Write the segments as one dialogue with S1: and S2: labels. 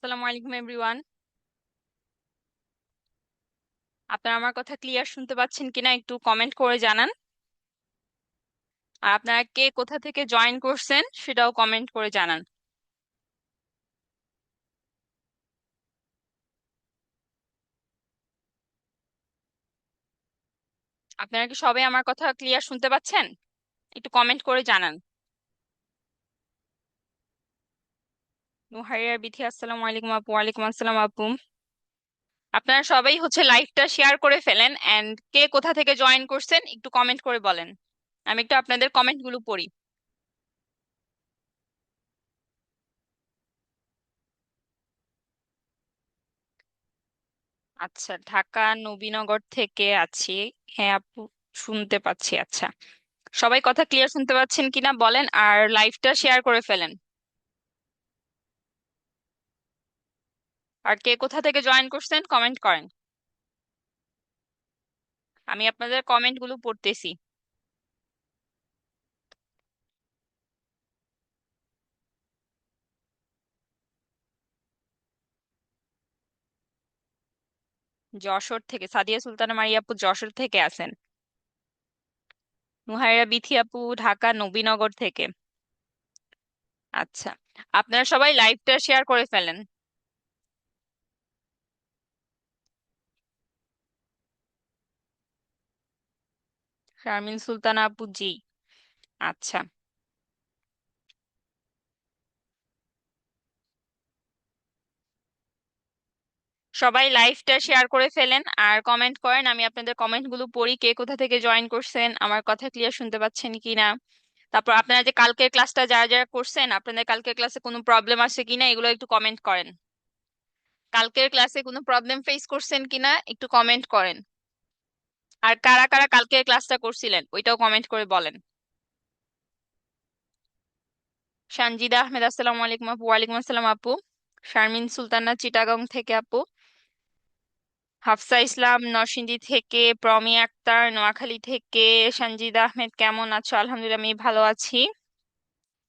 S1: আসসালামু আলাইকুম এভরিওয়ান। আপনারা আমার কথা ক্লিয়ার শুনতে পাচ্ছেন কিনা একটু কমেন্ট করে জানান। আর আপনারা কে কোথা থেকে জয়েন করছেন সেটাও কমেন্ট করে জানান। আপনারা কি সবাই আমার কথা ক্লিয়ার শুনতে পাচ্ছেন? একটু কমেন্ট করে জানান। নুহাইয়া বিথি, আসসালামু আলাইকুম আপু। ওয়ালাইকুম আসসালাম আপু। আপনারা সবাই লাইভটা শেয়ার করে ফেলেন এন্ড কে কোথা থেকে জয়েন করছেন একটু কমেন্ট করে বলেন। আমি একটু আপনাদের কমেন্ট গুলো পড়ি। আচ্ছা, ঢাকা নবীনগর থেকে আছি। হ্যাঁ আপু, শুনতে পাচ্ছি। আচ্ছা, সবাই কথা ক্লিয়ার শুনতে পাচ্ছেন কিনা বলেন আর লাইভটা শেয়ার করে ফেলেন। আর কে কোথা থেকে জয়েন করছেন কমেন্ট করেন। আমি আপনাদের কমেন্ট গুলো পড়তেছি। যশোর থেকে সাদিয়া সুলতানা মারিয়া আপু যশোর থেকে আছেন। নুহাইরা বিথি আপু ঢাকা নবীনগর থেকে। আচ্ছা, আপনারা সবাই লাইভটা শেয়ার করে ফেলেন। শারমিন সুলতানা আপু জি। আচ্ছা, সবাই লাইভটা শেয়ার করে ফেলেন আর কমেন্ট করেন। আমি আপনাদের কমেন্ট গুলো পড়ি, কে কোথা থেকে জয়েন করছেন, আমার কথা ক্লিয়ার শুনতে পাচ্ছেন কিনা। তারপর আপনারা যে কালকের ক্লাসটা যারা যারা করছেন আপনাদের কালকের ক্লাসে কোনো প্রবলেম আছে কিনা এগুলো একটু কমেন্ট করেন। কালকের ক্লাসে কোনো প্রবলেম ফেস করছেন কিনা একটু কমেন্ট করেন। আর কারা কারা কালকের ক্লাসটা করছিলেন ওইটাও কমেন্ট করে বলেন। সঞ্জিদা আহমেদ, আসসালামু আলাইকুম আপু। ওয়ালাইকুম আসসালাম আপু। শারমিন সুলতানা চিটাগং থেকে আপু। হাফসা ইসলাম নরসিংদী থেকে। প্রমি আক্তার নোয়াখালী থেকে। সঞ্জিদা আহমেদ কেমন আছো? আলহামদুলিল্লাহ আমি ভালো আছি।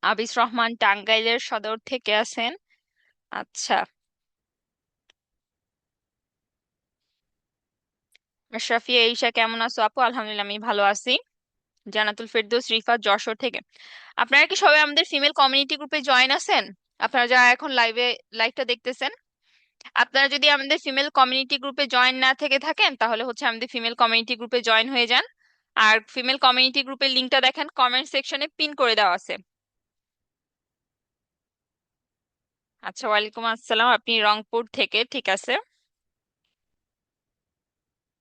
S1: আবিস রহমান টাঙ্গাইলের সদর থেকে আছেন। আচ্ছা। আশরাফিয়া ঈশা কেমন আছো আপু? আলহামদুলিল্লাহ আমি ভালো আছি। জান্নাতুল ফেরদৌস রিফাত যশোর থেকে। আপনারা কি সবাই আমাদের ফিমেল কমিউনিটি গ্রুপে জয়েন আছেন? আপনারা যারা এখন লাইভটা দেখতেছেন, আপনারা যদি আমাদের ফিমেল কমিউনিটি গ্রুপে জয়েন না থেকে থাকেন তাহলে আমাদের ফিমেল কমিউনিটি গ্রুপে জয়েন হয়ে যান। আর ফিমেল কমিউনিটি গ্রুপের লিংকটা দেখেন কমেন্ট সেকশনে পিন করে দেওয়া আছে। আচ্ছা, ওয়ালাইকুম আসসালাম, আপনি রংপুর থেকে, ঠিক আছে।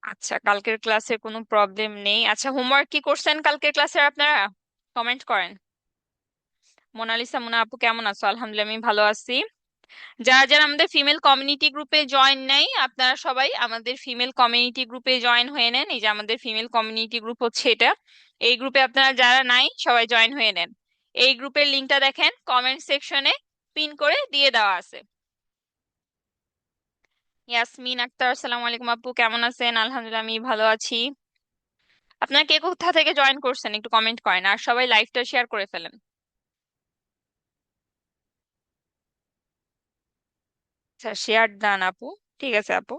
S1: আচ্ছা, কালকের ক্লাসে কোনো প্রবলেম নেই। আচ্ছা, হোমওয়ার্ক কি করছেন কালকের ক্লাসে আপনারা? কমেন্ট করেন। মোনালিসা মুনা আপু কেমন আছো? আলহামদুলিল্লাহ আমি ভালো আছি। যারা যারা আমাদের ফিমেল কমিউনিটি গ্রুপে জয়েন নাই আপনারা সবাই আমাদের ফিমেল কমিউনিটি গ্রুপে জয়েন হয়ে নেন। এই যে আমাদের ফিমেল কমিউনিটি গ্রুপ এটা। এই গ্রুপে আপনারা যারা নাই সবাই জয়েন হয়ে নেন। এই গ্রুপের লিংকটা দেখেন কমেন্ট সেকশনে পিন করে দিয়ে দেওয়া আছে। ইয়াসমিন আক্তার, আসসালামু আলাইকুম আপু, কেমন আছেন? আলহামদুলিল্লাহ আমি ভালো আছি। আপনারা কে কোথা থেকে জয়েন করছেন একটু কমেন্ট করেন আর সবাই লাইভটা শেয়ার করে ফেলেন। আচ্ছা, শেয়ার ডান আপু। ঠিক আছে আপু।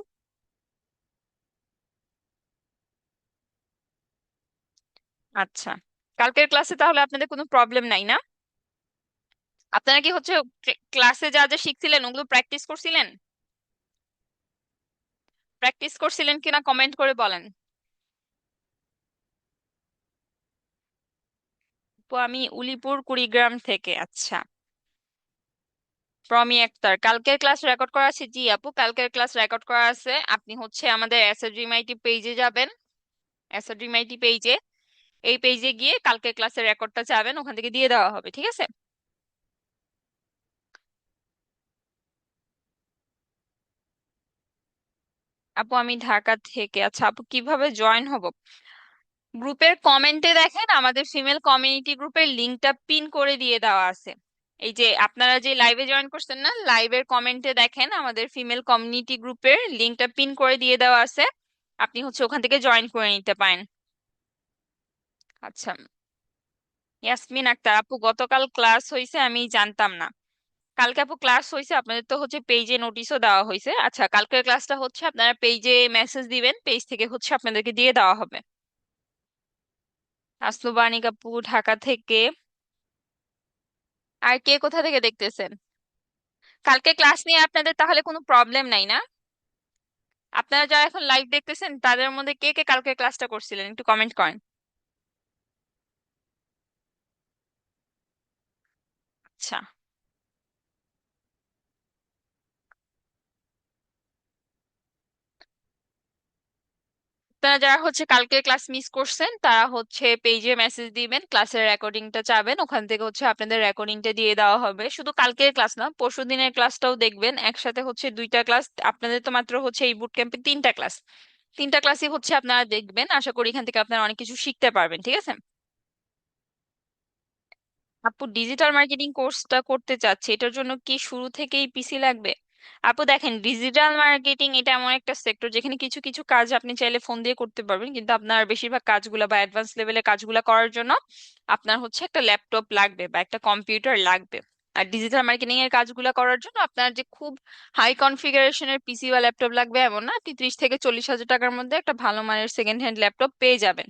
S1: আচ্ছা, কালকের ক্লাসে তাহলে আপনাদের কোনো প্রবলেম নাই না? আপনারা কি ক্লাসে যা যা শিখছিলেন ওগুলো প্র্যাকটিস করছিলেন? প্র্যাকটিস করছিলেন কিনা কমেন্ট করে বলেন। তো আমি উলিপুর কুড়িগ্রাম থেকে। আচ্ছা। প্রমি আক্তার, কালকের ক্লাস রেকর্ড করা আছে? জি আপু, কালকের ক্লাস রেকর্ড করা আছে। আপনি আমাদের এসএড্রিমাইটি পেজে যাবেন। এসএড্রিমাইটি পেজে, এই পেজে গিয়ে কালকের ক্লাসের রেকর্ডটা চাবেন, ওখান থেকে দিয়ে দেওয়া হবে, ঠিক আছে। আপু আমি ঢাকা থেকে। আচ্ছা আপু, কিভাবে জয়েন হব? গ্রুপের কমেন্টে দেখেন আমাদের ফিমেল কমিউনিটি গ্রুপের লিংকটা পিন করে দিয়ে দেওয়া আছে। এই যে আপনারা যে লাইভে জয়েন করছেন না, লাইভের কমেন্টে দেখেন আমাদের ফিমেল কমিউনিটি গ্রুপের লিংকটা পিন করে দিয়ে দেওয়া আছে। আপনি ওখান থেকে জয়েন করে নিতে পারেন। আচ্ছা। ইয়াসমিন আক্তার আপু, গতকাল ক্লাস হয়েছে আমি জানতাম না। কালকে আপু ক্লাস হয়েছে, আপনাদের তো হচ্ছে পেজে নোটিশও দেওয়া হয়েছে। আচ্ছা, কালকের ক্লাসটা হচ্ছে আপনারা পেজে মেসেজ দিবেন, পেজ থেকে হচ্ছে আপনাদেরকে দিয়ে দেওয়া হবে। আসলো বাণী আপু ঢাকা থেকে। আর কে কোথা থেকে দেখতেছেন? কালকে ক্লাস নিয়ে আপনাদের তাহলে কোনো প্রবলেম নাই না? আপনারা যারা এখন লাইভ দেখতেছেন তাদের মধ্যে কে কে কালকে ক্লাসটা করছিলেন একটু কমেন্ট করেন। আচ্ছা, আপনারা যারা হচ্ছে কালকে ক্লাস মিস করছেন তারা হচ্ছে পেজে মেসেজ দিবেন, ক্লাসের রেকর্ডিংটা চাবেন, ওখান থেকে হচ্ছে আপনাদের রেকর্ডিংটা দিয়ে দেওয়া হবে। শুধু কালকের ক্লাস না, পরশু দিনের ক্লাসটাও দেখবেন, একসাথে হচ্ছে দুইটা ক্লাস। আপনাদের তো মাত্র হচ্ছে এই বুট ক্যাম্পে তিনটা ক্লাস, তিনটা ক্লাসই হচ্ছে আপনারা দেখবেন। আশা করি এখান থেকে আপনারা অনেক কিছু শিখতে পারবেন, ঠিক আছে? আপু ডিজিটাল মার্কেটিং কোর্সটা করতে চাচ্ছি, এটার জন্য কি শুরু থেকেই পিসি লাগবে? আপু দেখেন, ডিজিটাল মার্কেটিং এটা এমন একটা সেক্টর যেখানে কিছু কিছু কাজ আপনি চাইলে ফোন দিয়ে করতে পারবেন, কিন্তু আপনার বেশিরভাগ কাজগুলো বা অ্যাডভান্স লেভেলের কাজগুলো করার জন্য আপনার হচ্ছে একটা ল্যাপটপ লাগবে বা একটা কম্পিউটার লাগবে। আর ডিজিটাল মার্কেটিং এর কাজগুলো করার জন্য আপনার যে খুব হাই কনফিগারেশনের পিসি বা ল্যাপটপ লাগবে এমন না, আপনি 30 থেকে 40 হাজার টাকার মধ্যে একটা ভালো মানের সেকেন্ড হ্যান্ড ল্যাপটপ পেয়ে যাবেন।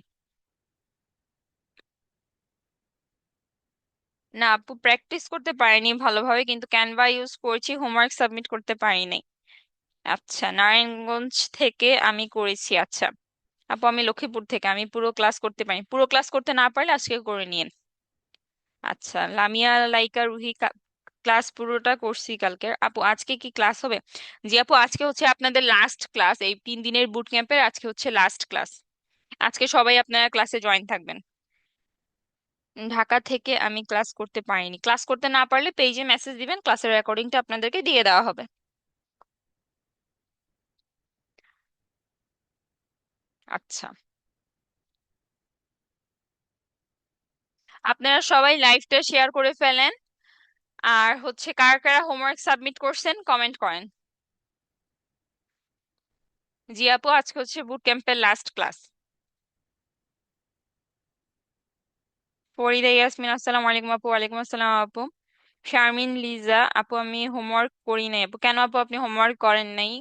S1: না আপু, প্র্যাকটিস করতে পারিনি ভালোভাবে, কিন্তু ক্যানভা ইউজ করছি, হোমওয়ার্ক সাবমিট করতে পারিনি। আচ্ছা, নারায়ণগঞ্জ থেকে আমি করেছি। আচ্ছা আপু, আমি লক্ষ্মীপুর থেকে, আমি পুরো ক্লাস করতে পারি, পুরো ক্লাস করতে না পারলে আজকে করে নিন। আচ্ছা, লামিয়া লাইকা রুহি ক্লাস পুরোটা করছি কালকে। আপু আজকে কি ক্লাস হবে? জি আপু, আজকে হচ্ছে আপনাদের লাস্ট ক্লাস, এই 3 দিনের বুট ক্যাম্পের আজকে হচ্ছে লাস্ট ক্লাস। আজকে সবাই আপনারা ক্লাসে জয়েন থাকবেন। ঢাকা থেকে আমি ক্লাস করতে পারিনি, ক্লাস করতে না পারলে পেজে মেসেজ দিবেন, ক্লাসের রেকর্ডিংটা আপনাদেরকে দিয়ে দেওয়া হবে। আচ্ছা, আপনারা সবাই লাইভটা শেয়ার করে ফেলেন। আর হচ্ছে কারা কারা হোমওয়ার্ক সাবমিট করছেন কমেন্ট করেন। জি আপু, আজকে হচ্ছে বুট ক্যাম্পের লাস্ট ক্লাস। ফরিদা ইয়াসমিন, আসসালামু আলাইকুম আপু। ওয়ালাইকুম আসসালাম আপু। শারমিন লিজা আপু, আমি হোমওয়ার্ক করি নাই আপু। কেন আপু, আপনি হোমওয়ার্ক করেন নাই?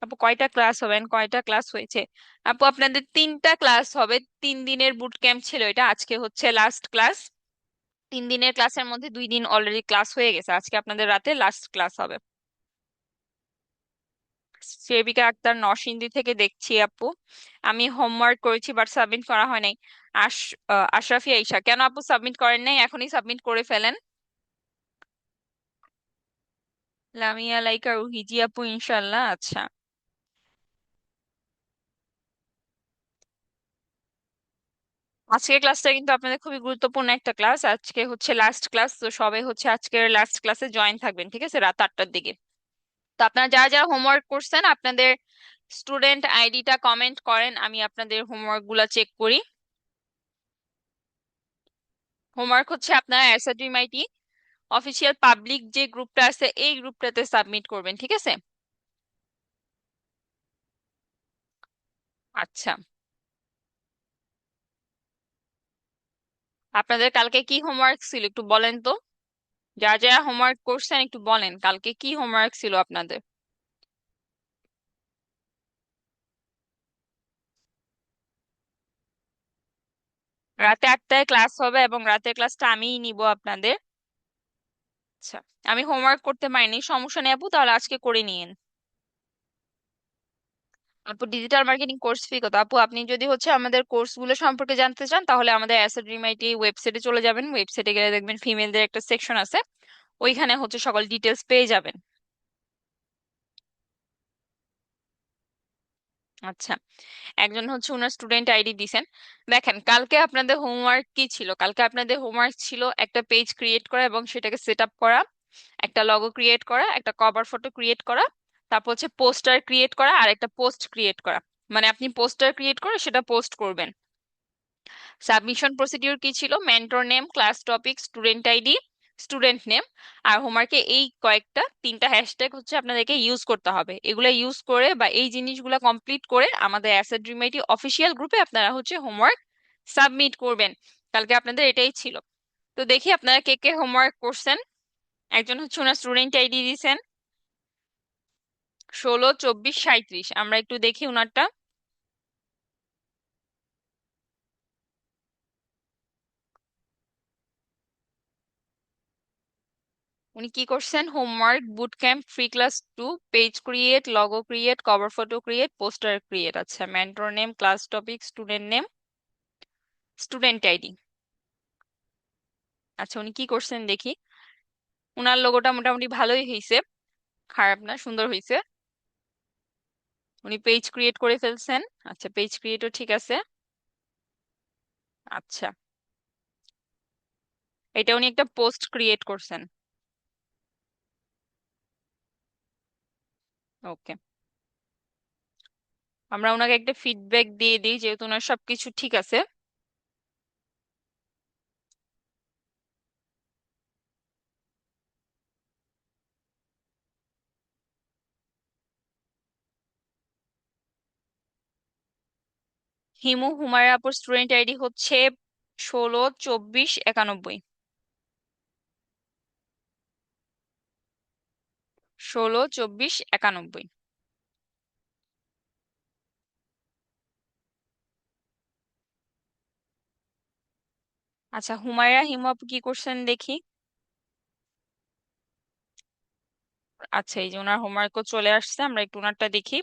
S1: আপু কয়টা ক্লাস হবেন, কয়টা ক্লাস হয়েছে? আপু আপনাদের 3টা ক্লাস হবে, 3 দিনের বুট ক্যাম্প ছিল এটা, আজকে হচ্ছে লাস্ট ক্লাস। 3 দিনের ক্লাসের মধ্যে 2 দিন অলরেডি ক্লাস হয়ে গেছে, আজকে আপনাদের রাতে লাস্ট ক্লাস হবে। সেবিকা আক্তার, নরসিংদী থেকে দেখছি আপু। আমি হোমওয়ার্ক করেছি বাট সাবমিট করা হয় নাই। আশ আশরাফি আইসা, কেন আপু সাবমিট করেন নাই? এখনই সাবমিট করে ফেলেন। লামিয়া লাইকা রুহি, জি আপু ইনশাল্লাহ। আচ্ছা, আজকের ক্লাসটা কিন্তু আপনাদের খুবই গুরুত্বপূর্ণ একটা ক্লাস, আজকে হচ্ছে লাস্ট ক্লাস, তো সবাই হচ্ছে আজকের লাস্ট ক্লাসে জয়েন থাকবেন, ঠিক আছে, রাত 8টার দিকে। তো আপনারা যারা যারা হোমওয়ার্ক করছেন আপনাদের স্টুডেন্ট আইডিটা কমেন্ট করেন, আমি আপনাদের হোমওয়ার্ক গুলা চেক করি। হোমওয়ার্ক হচ্ছে আপনারা এসএড্রিম অফিসিয়াল পাবলিক যে গ্রুপটা আছে এই গ্রুপটাতে সাবমিট করবেন, ঠিক আছে? আচ্ছা, আপনাদের কালকে কি হোমওয়ার্ক ছিল একটু বলেন তো। যারা যারা হোমওয়ার্ক করছেন একটু বলেন কালকে কি হোমওয়ার্ক ছিল আপনাদের। রাতে 8টায় ক্লাস হবে এবং রাতের ক্লাসটা আমিই নিব আপনাদের। আচ্ছা, আমি হোমওয়ার্ক করতে পারিনি, সমস্যা নেই আপু, তাহলে আজকে করে নিন। আপু ডিজিটাল মার্কেটিং কোর্স ফি কত? আপু আপনি যদি হচ্ছে আমাদের কোর্সগুলো সম্পর্কে জানতে চান তাহলে আমাদের অ্যাসেট রিমাইটি ওয়েবসাইটে চলে যাবেন, ওয়েবসাইটে গেলে দেখবেন ফিমেলদের একটা সেকশন আছে, ওইখানে হচ্ছে সকল ডিটেলস পেয়ে যাবেন। আচ্ছা, একজন হচ্ছে ওনার স্টুডেন্ট আইডি দিছেন। দেখেন কালকে আপনাদের হোমওয়ার্ক কি ছিল, কালকে আপনাদের হোমওয়ার্ক ছিল একটা পেজ ক্রিয়েট করা এবং সেটাকে সেট আপ করা, একটা লগো ক্রিয়েট করা, একটা কভার ফটো ক্রিয়েট করা, তারপর হচ্ছে পোস্টার ক্রিয়েট করা আর একটা পোস্ট ক্রিয়েট করা। মানে আপনি পোস্টার ক্রিয়েট করে সেটা পোস্ট করবেন। সাবমিশন প্রসিডিউর কি ছিল? Mentor name, class topic, student ID, student name. আর হোমওয়ার্কে এই কয়েকটা 3টা হ্যাশট্যাগ হচ্ছে আপনাদেরকে ইউজ করতে হবে, এগুলা ইউজ করে বা এই জিনিসগুলা কমপ্লিট করে আমাদের অ্যাসেট ড্রিম আইটি অফিসিয়াল গ্রুপে আপনারা হচ্ছে হোমওয়ার্ক সাবমিট করবেন। কালকে আপনাদের এটাই ছিল। তো দেখি আপনারা কে কে হোমওয়ার্ক করছেন। একজন হচ্ছে ওনার স্টুডেন্ট আইডি দিছেন 16 24 37। আমরা একটু দেখি ওনারটা। উনি কি করছেন? Homework, boot camp, free class 2, page create, logo create, cover photo create, poster create. আচ্ছা, mentor name, class topic, student name, student ID. আচ্ছা, উনি কি করছেন দেখি। উনার লোগোটা মোটামুটি ভালোই হয়েছে, খারাপ না, সুন্দর হয়েছে। উনি পেজ ক্রিয়েট করে ফেলছেন। আচ্ছা, পেজ ক্রিয়েটও ঠিক আছে। আচ্ছা, এটা উনি একটা পোস্ট ক্রিয়েট করছেন। ওকে, আমরা ওনাকে একটা ফিডব্যাক দিয়ে দিই যেহেতু ওনার সবকিছু ঠিক আছে। হিমু হুমায়রা আপুর স্টুডেন্ট আইডি হচ্ছে 16 24 91। 16 24 91। আচ্ছা, হুমায়রা হিমু আপু কি করছেন দেখি। আচ্ছা, এই যে ওনার হোমওয়ার্কও চলে আসছে, আমরা একটু ওনারটা দেখি।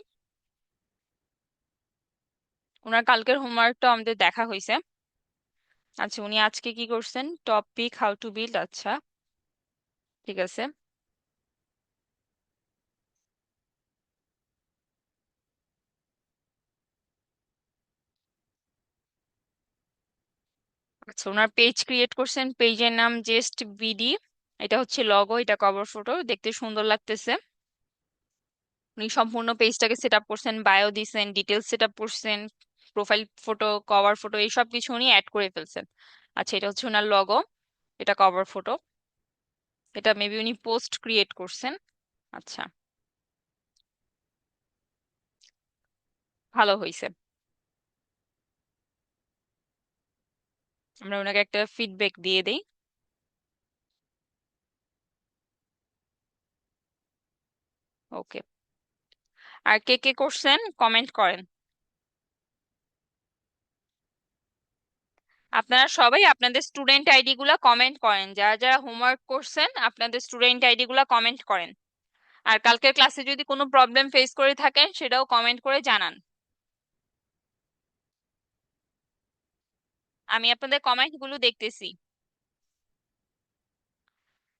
S1: ওনার কালকের হোমওয়ার্কটা আমাদের দেখা হয়েছে। আচ্ছা, উনি আজকে কি করছেন? Topic how to build. আচ্ছা, ঠিক আছে। আচ্ছা, ওনার পেজ ক্রিয়েট করছেন, পেজের নাম জাস্ট বিডি। এটা হচ্ছে লগো, এটা কভার ফটো, দেখতে সুন্দর লাগতেছে। উনি সম্পূর্ণ পেজটাকে সেট আপ করছেন, বায়ো দিছেন, ডিটেলস সেট আপ করছেন, প্রোফাইল ফটো, কভার ফটো, এই সব কিছু উনি অ্যাড করে ফেলছেন। আচ্ছা, এটা হচ্ছে ওনার লগো, এটা কভার ফটো, এটা মেবি উনি পোস্ট ক্রিয়েট করছেন। আচ্ছা, ভালো হয়েছে। আমরা ওনাকে একটা ফিডব্যাক দিয়ে দেই। ওকে, আর কে কে করছেন কমেন্ট করেন। আপনারা সবাই আপনাদের স্টুডেন্ট আইডি গুলা কমেন্ট করেন, যারা যারা হোমওয়ার্ক করছেন আপনাদের স্টুডেন্ট আইডি গুলা কমেন্ট করেন। আর কালকের ক্লাসে যদি কোনো প্রবলেম ফেস করে থাকেন সেটাও কমেন্ট করে জানান। আমি আপনাদের কমেন্ট গুলো দেখতেছি।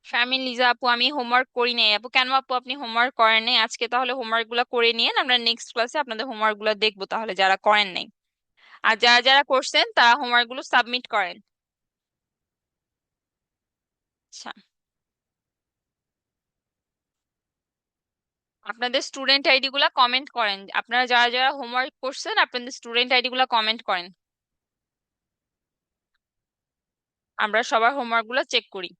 S1: শারমিন লিজা আপু, আমি হোমওয়ার্ক করি নাই আপু। কেন আপু আপনি হোমওয়ার্ক করেন নাই? আজকে তাহলে হোমওয়ার্ক গুলা করে নিয়ে আমরা নেক্সট ক্লাসে আপনাদের হোমওয়ার্ক গুলা দেখবো, তাহলে যারা করেন নাই। আর যারা যারা করছেন তারা হোমওয়ার্ক গুলো সাবমিট করেন। আচ্ছা, আপনাদের স্টুডেন্ট আইডি গুলা কমেন্ট করেন, আপনারা যারা যারা হোমওয়ার্ক করছেন আপনাদের স্টুডেন্ট আইডি গুলা কমেন্ট করেন। আমরা সবার হোমওয়ার্ক গুলা চেক করি।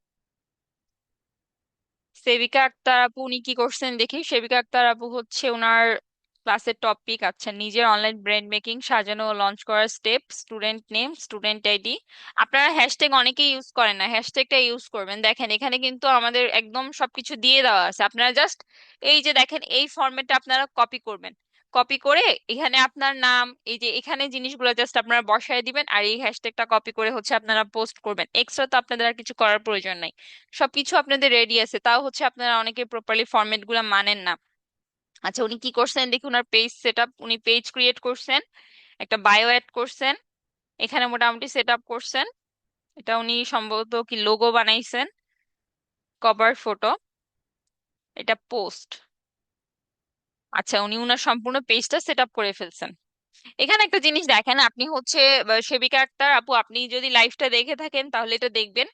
S1: সেবিকা আক্তার আপু, উনি কি করছেন দেখি। সেবিকা আক্তার আপু হচ্ছে ওনার ক্লাসের টপিক। আচ্ছা, নিজের অনলাইন ব্র্যান্ড মেকিং, সাজানো ও লঞ্চ করার step, student name, student ID. আপনারা হ্যাশট্যাগ অনেকেই ইউজ করেন না, হ্যাশট্যাগটা ইউজ করবেন। দেখেন এখানে কিন্তু আমাদের একদম সবকিছু দিয়ে দেওয়া আছে, আপনারা জাস্ট এই যে দেখেন এই ফরম্যাটটা আপনারা কপি করবেন। কপি করে এখানে আপনার নাম, এই যে এখানে জিনিসগুলো জাস্ট আপনারা বসায় দিবেন, আর এই হ্যাশট্যাগটা কপি করে হচ্ছে আপনারা পোস্ট করবেন। এক্সট্রা তো আপনাদের আর কিছু করার প্রয়োজন নাই, সবকিছু আপনাদের রেডি আছে। তাও হচ্ছে আপনারা অনেকে প্রপারলি ফরম্যাট গুলা মানেন না। আচ্ছা, উনি কি করছেন দেখি। ওনার পেজ সেট আপ, উনি পেজ ক্রিয়েট করছেন, একটা বায়ো অ্যাড করছেন, এখানে মোটামুটি সেট আপ করছেন। এটা উনি সম্ভবত কি লোগো বানাইছেন, কভার ফটো, এটা পোস্ট। আচ্ছা, উনি উনার সম্পূর্ণ পেজটা সেট আপ করে ফেলছেন। এখানে একটা জিনিস দেখেন, আপনি হচ্ছে সেবিকা আক্তার আপু, আপনি যদি লাইভটা দেখে থাকেন তাহলে এটা দেখবেন।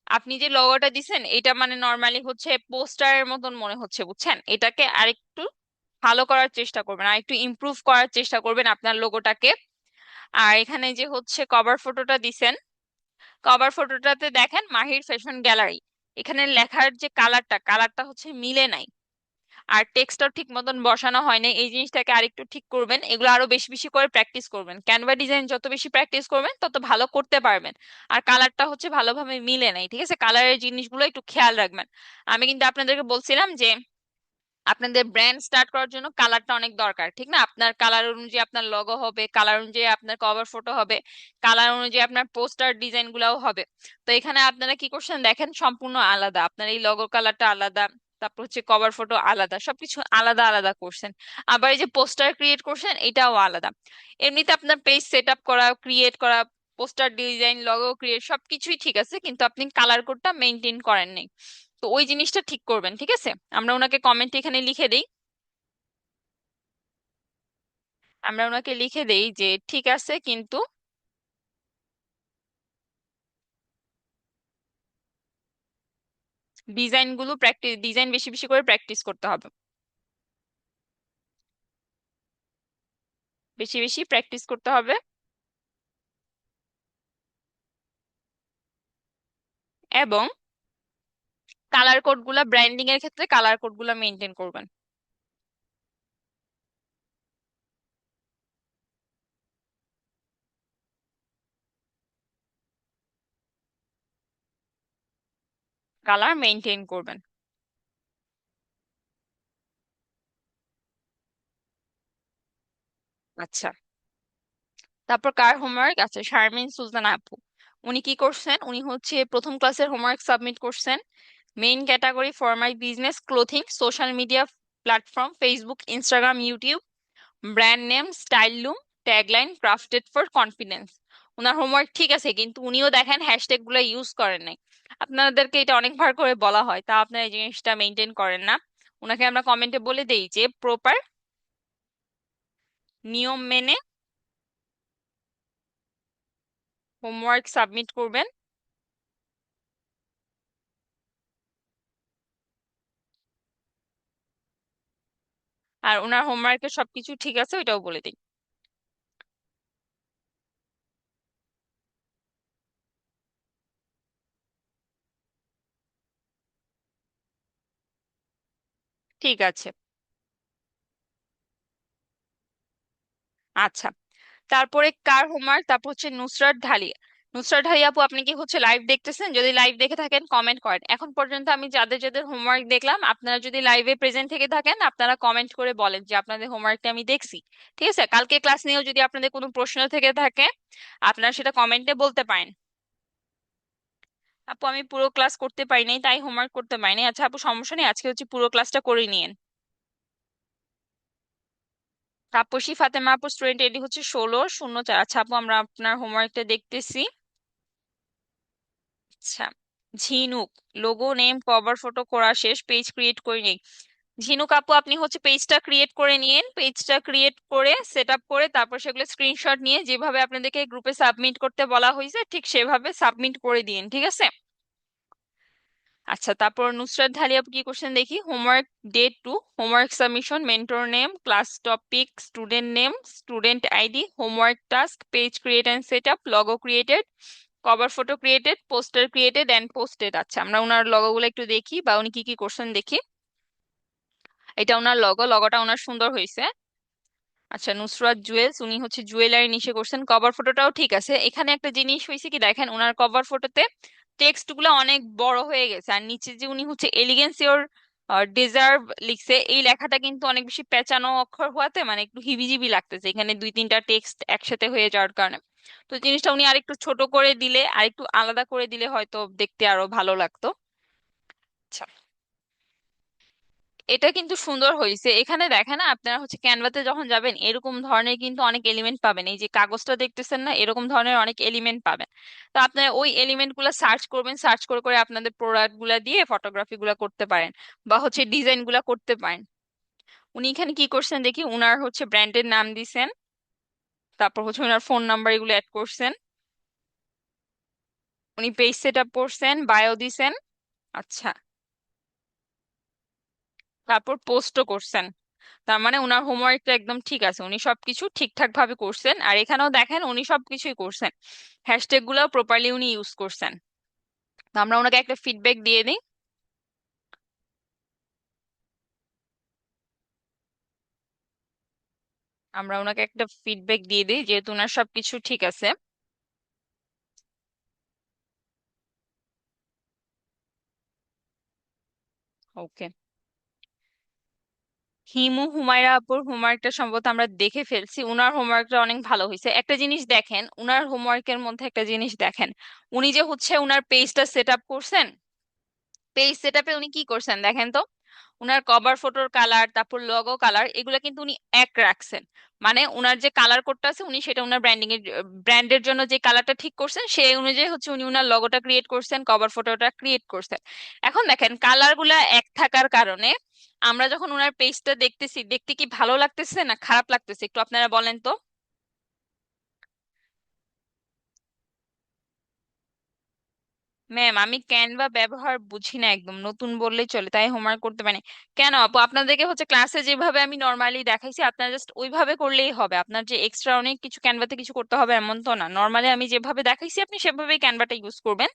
S1: আপনি যে লোগোটা দিছেন এটা মানে নর্মালি হচ্ছে পোস্টারের মতন মনে হচ্ছে, বুঝছেন? এটাকে আরেকটু ভালো করার চেষ্টা করবেন, আর একটু ইমপ্রুভ করার চেষ্টা করবেন আপনার লোগোটাকে। আর এখানে যে হচ্ছে কভার ফটোটা দিছেন, কভার ফটোটাতে দেখেন মাহির ফ্যাশন গ্যালারি, এখানে লেখার যে কালারটা, কালারটা হচ্ছে মিলে নাই। আর টেক্সটও ঠিক মতন বসানো হয় না, এই জিনিসটাকে আরেকটু ঠিক করবেন। এগুলো আরো বেশি বেশি করে প্র্যাকটিস করবেন, ক্যানভা ডিজাইন যত বেশি প্র্যাকটিস করবেন তত ভালো করতে পারবেন। আর কালারটা হচ্ছে ভালোভাবে মিলে নাই, ঠিক আছে, কালারের জিনিসগুলো একটু খেয়াল রাখবেন। আমি কিন্তু আপনাদেরকে বলছিলাম যে আপনাদের ব্র্যান্ড স্টার্ট করার জন্য কালারটা অনেক দরকার, ঠিক না? আপনার কালার অনুযায়ী আপনার লগো হবে, কালার অনুযায়ী আপনার কভার ফটো হবে, কালার অনুযায়ী আপনার পোস্টার ডিজাইন গুলাও হবে। তো এখানে আপনারা কি করছেন দেখেন, সম্পূর্ণ আলাদা, আপনার এই লগো কালারটা আলাদা, তারপর হচ্ছে কভার ফটো আলাদা, সবকিছু আলাদা আলাদা করছেন। আবার এই যে পোস্টার ক্রিয়েট করছেন এটাও আলাদা। এমনিতে আপনার পেজ সেট আপ করা, ক্রিয়েট করা, পোস্টার ডিজাইন, লগো ক্রিয়েট সবকিছুই ঠিক আছে, কিন্তু আপনি কালার কোডটা মেনটেন করেন নাই। তো ওই জিনিসটা ঠিক করবেন, ঠিক আছে? আমরা ওনাকে কমেন্ট এখানে লিখে দেই, আমরা ওনাকে লিখে দেই যে ঠিক আছে, কিন্তু ডিজাইন বেশি বেশি করে প্র্যাকটিস করতে হবে, বেশি বেশি প্র্যাকটিস করতে হবে। এবং কালার কোড গুলা, ব্র্যান্ডিং এর ক্ষেত্রে কালার কোড গুলা মেনটেন করবেন। কালার মেনটেন করবেন। আচ্ছা, তারপর কার হোমওয়ার্ক? আচ্ছা, শারমিন সুলতানা আপু। উনি কি করছেন, উনি হচ্ছে প্রথম ক্লাসের হোমওয়ার্ক সাবমিট করছেন। Main category for my business clothing, social media platform, Facebook, Instagram, YouTube, brand name, style loom, tagline, crafted for confidence. ওনার হোমওয়ার্ক ঠিক আছে, কিন্তু উনিও দেখেন হ্যাশট্যাগ গুলো ইউজ করেন নাই। আপনাদেরকে এটা অনেকবার করে বলা হয়, তা আপনারা এই জিনিসটা মেনটেন করেন না। ওনাকে আমরা কমেন্টে বলে দেই যে প্রপার নিয়ম মেনে হোমওয়ার্ক সাবমিট করবেন। আর ওনার হোমওয়ার্কের সবকিছু ঠিক আছে ওইটাও বলে দিই। ঠিক আছে। আচ্ছা, তারপরে কার হোমওয়ার্ক? তারপর হচ্ছে নুসরাত ঢালি। নুসরাত ঢালি আপু, আপনি কি হচ্ছে লাইভ দেখতেছেন? যদি লাইভ দেখে থাকেন কমেন্ট করেন। এখন পর্যন্ত আমি যাদের যাদের হোমওয়ার্ক দেখলাম, আপনারা যদি লাইভে প্রেজেন্ট থেকে থাকেন আপনারা কমেন্ট করে বলেন যে আপনাদের হোমওয়ার্কটা আমি দেখছি। ঠিক আছে, কালকে ক্লাস নিয়েও যদি আপনাদের কোনো প্রশ্ন থেকে থাকে আপনারা সেটা কমেন্টে বলতে পারেন। আপু, আমি পুরো ক্লাস করতে পারি নাই তাই হোমওয়ার্ক করতে পারিনি। আচ্ছা আপু, সমস্যা নেই, আজকে হচ্ছে পুরো ক্লাসটা করে নিয়েন। তাপসী ফাতেমা আপু, স্টুডেন্ট এডি হচ্ছে 1604। আচ্ছা আপু, আমরা আপনার হোমওয়ার্কটা দেখতেছি। আচ্ছা, ঝিনুক, লোগো নেম কভার ফটো করা শেষ, পেজ ক্রিয়েট করে নেই। ঝিনুক আপু, আপনি হচ্ছে পেজটা ক্রিয়েট করে নিন, পেজটা ক্রিয়েট করে সেট আপ করে তারপর সেগুলো স্ক্রিনশট নিয়ে যেভাবে আপনাদেরকে গ্রুপে সাবমিট করতে বলা হয়েছে ঠিক সেভাবে সাবমিট করে দিন, ঠিক আছে? আচ্ছা, তারপর নুসরাত ঢালি আপু কি করছেন দেখি। Homework day 2, homework submission, mentor name, class topic, student name, student ID, homework task, page create and set up, logo created, cover photo created, poster created and posted. আচ্ছা, আমরা ওনার লগোগুলো একটু দেখি, বা উনি কি কি করছেন দেখি। এটা ওনার লগোটা ওনার সুন্দর হয়েছে। আচ্ছা, নুসরাত জুয়েলস, উনি হচ্ছে জুয়েলারি নিশে করছেন। কভার ফটোটাও ঠিক আছে। এখানে একটা জিনিস হয়েছে কি দেখেন, ওনার কভার ফটোতে টেক্সট গুলো অনেক বড় হয়ে গেছে, আর নিচে যে উনি হচ্ছে এলিগেন্স ইওর ডিজার্ভ লিখছে, এই লেখাটা কিন্তু অনেক বেশি পেঁচানো অক্ষর হওয়াতে মানে একটু হিবিজিবি লাগতেছে এখানে দুই তিনটা টেক্সট একসাথে হয়ে যাওয়ার কারণে। তো জিনিসটা উনি আরেকটু ছোট করে দিলে, আরেকটু আলাদা করে দিলে হয়তো দেখতে আরো ভালো লাগতো। আচ্ছা, এটা কিন্তু সুন্দর হয়েছে। এখানে দেখেন না, আপনারা হচ্ছে ক্যানভাতে যখন যাবেন এরকম ধরনের কিন্তু অনেক এলিমেন্ট পাবেন, এই যে কাগজটা দেখতেছেন না, এরকম ধরনের অনেক এলিমেন্ট পাবেন। তো আপনারা ওই এলিমেন্ট গুলা সার্চ করবেন, সার্চ করে করে আপনাদের প্রোডাক্ট গুলা দিয়ে ফটোগ্রাফি গুলা করতে পারেন, বা হচ্ছে ডিজাইন গুলা করতে পারেন। উনি এখানে কি করছেন দেখি, উনার হচ্ছে ব্র্যান্ডের নাম দিছেন, তারপর হচ্ছে উনার ফোন নাম্বার এগুলো অ্যাড করছেন, উনি পেজ সেট আপ করছেন, বায়ো দিছেন। আচ্ছা, তারপর পোস্টও করছেন। তার মানে উনার হোমওয়ার্কটা একদম ঠিক আছে, উনি সবকিছু ঠিকঠাক ভাবে করছেন। আর এখানেও দেখেন উনি সবকিছুই করছেন, হ্যাশট্যাগ গুলো প্রপারলি উনি ইউজ করছেন। তো আমরা ওনাকে একটা ফিডব্যাক দিয়ে দিই। আমরা ওনাকে একটা ফিডব্যাক দিয়ে দিই যেহেতু ওনার সবকিছু ঠিক আছে। ওকে। হিমু হুমায়রা আপুর হোমওয়ার্কটা সম্ভবত আমরা দেখে ফেলছি, উনার হোমওয়ার্কটা অনেক ভালো হয়েছে। একটা জিনিস দেখেন, উনার হোমওয়ার্কের মধ্যে একটা জিনিস দেখেন, উনি যে হচ্ছে উনার পেজটা সেট আপ করছেন, পেজ সেট আপে উনি কি করছেন দেখেন তো, উনার কভার ফটোর কালার, তারপর লোগো কালার, এগুলো কিন্তু উনি এক রাখছেন। মানে উনার যে কালার কোডটা আছে উনি সেটা উনার ব্র্যান্ডিং এর, ব্র্যান্ডের জন্য যে কালারটা ঠিক করছেন সেই অনুযায়ী হচ্ছে উনি উনার লগোটা ক্রিয়েট করছেন, কভার ফটোটা ক্রিয়েট করছেন। এখন দেখেন কালার গুলা এক থাকার কারণে আমরা যখন উনার পেজটা দেখতেছি, দেখতে কি ভালো লাগতেছে না খারাপ লাগতেছে একটু আপনারা বলেন তো। ম্যাম আমি ক্যানভা ব্যবহার বুঝি না, একদম নতুন বললেই চলে, তাই হোমওয়ার্ক করতে পারি না। কেন আপু, আপনাদেরকে হচ্ছে ক্লাসে যেভাবে আমি নর্মালি দেখাইছি আপনারা জাস্ট ওইভাবে করলেই হবে, আপনার যে এক্সট্রা অনেক কিছু ক্যানভাতে কিছু করতে হবে এমন তো না, নর্মালি আমি যেভাবে দেখাইছি আপনি সেভাবেই ক্যানভাটা ইউজ করবেন।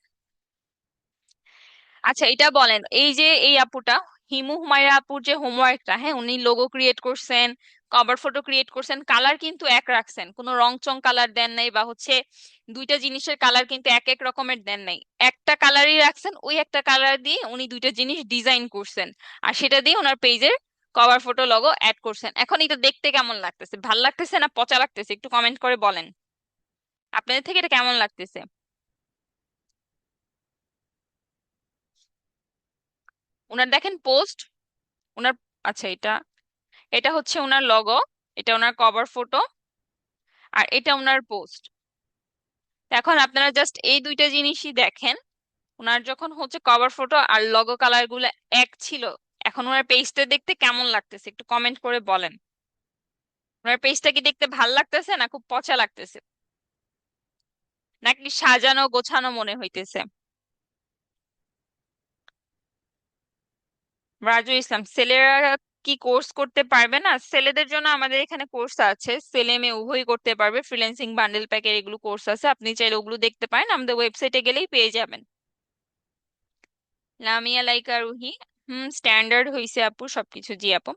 S1: আচ্ছা এটা বলেন, এই যে এই আপুটা হিমু হুমায়রা আপুর যে হোমওয়ার্কটা, হ্যাঁ উনি লোগো ক্রিয়েট করছেন, কভার ফটো ক্রিয়েট করছেন, কালার কিন্তু এক রাখছেন, কোনো রং চং কালার দেন নাই, বা হচ্ছে দুইটা জিনিসের কালার কিন্তু এক এক রকমের দেন নাই, একটা কালারই রাখছেন, ওই একটা কালার দিয়ে উনি দুইটা জিনিস ডিজাইন করছেন, আর সেটা দিয়ে ওনার পেজের কভার ফটো লোগো অ্যাড করছেন। এখন এটা দেখতে কেমন লাগতেছে, ভাল লাগতেছে না পচা লাগতেছে একটু কমেন্ট করে বলেন, আপনাদের থেকে এটা কেমন লাগতেছে। ওনার দেখেন পোস্ট, ওনার, আচ্ছা এটা, এটা হচ্ছে ওনার লগো, এটা ওনার কভার ফটো, আর এটা ওনার পোস্ট। এখন আপনারা জাস্ট এই দুইটা জিনিসই দেখেন, ওনার যখন হচ্ছে কভার ফটো আর লগো কালার গুলো এক ছিল, এখন ওনার পেজটা দেখতে কেমন লাগতেছে একটু কমেন্ট করে বলেন। ওনার পেজটা কি দেখতে ভাল লাগতেছে না খুব পচা লাগতেছে, নাকি সাজানো গোছানো মনে হইতেছে। রাজু ইসলাম, ছেলেরা কি কোর্স করতে পারবে না? ছেলেদের জন্য আমাদের এখানে কোর্স আছে, ছেলে মেয়ে উভয়ই করতে পারবে, ফ্রিল্যান্সিং বান্ডেল প্যাকের এগুলো কোর্স আছে, আপনি চাইলে ওগুলো দেখতে পারেন, আমাদের ওয়েবসাইটে গেলেই পেয়ে যাবেন। লামিয়া লাইকা রুহি, স্ট্যান্ডার্ড হইছে আপু সবকিছু, জি আপু।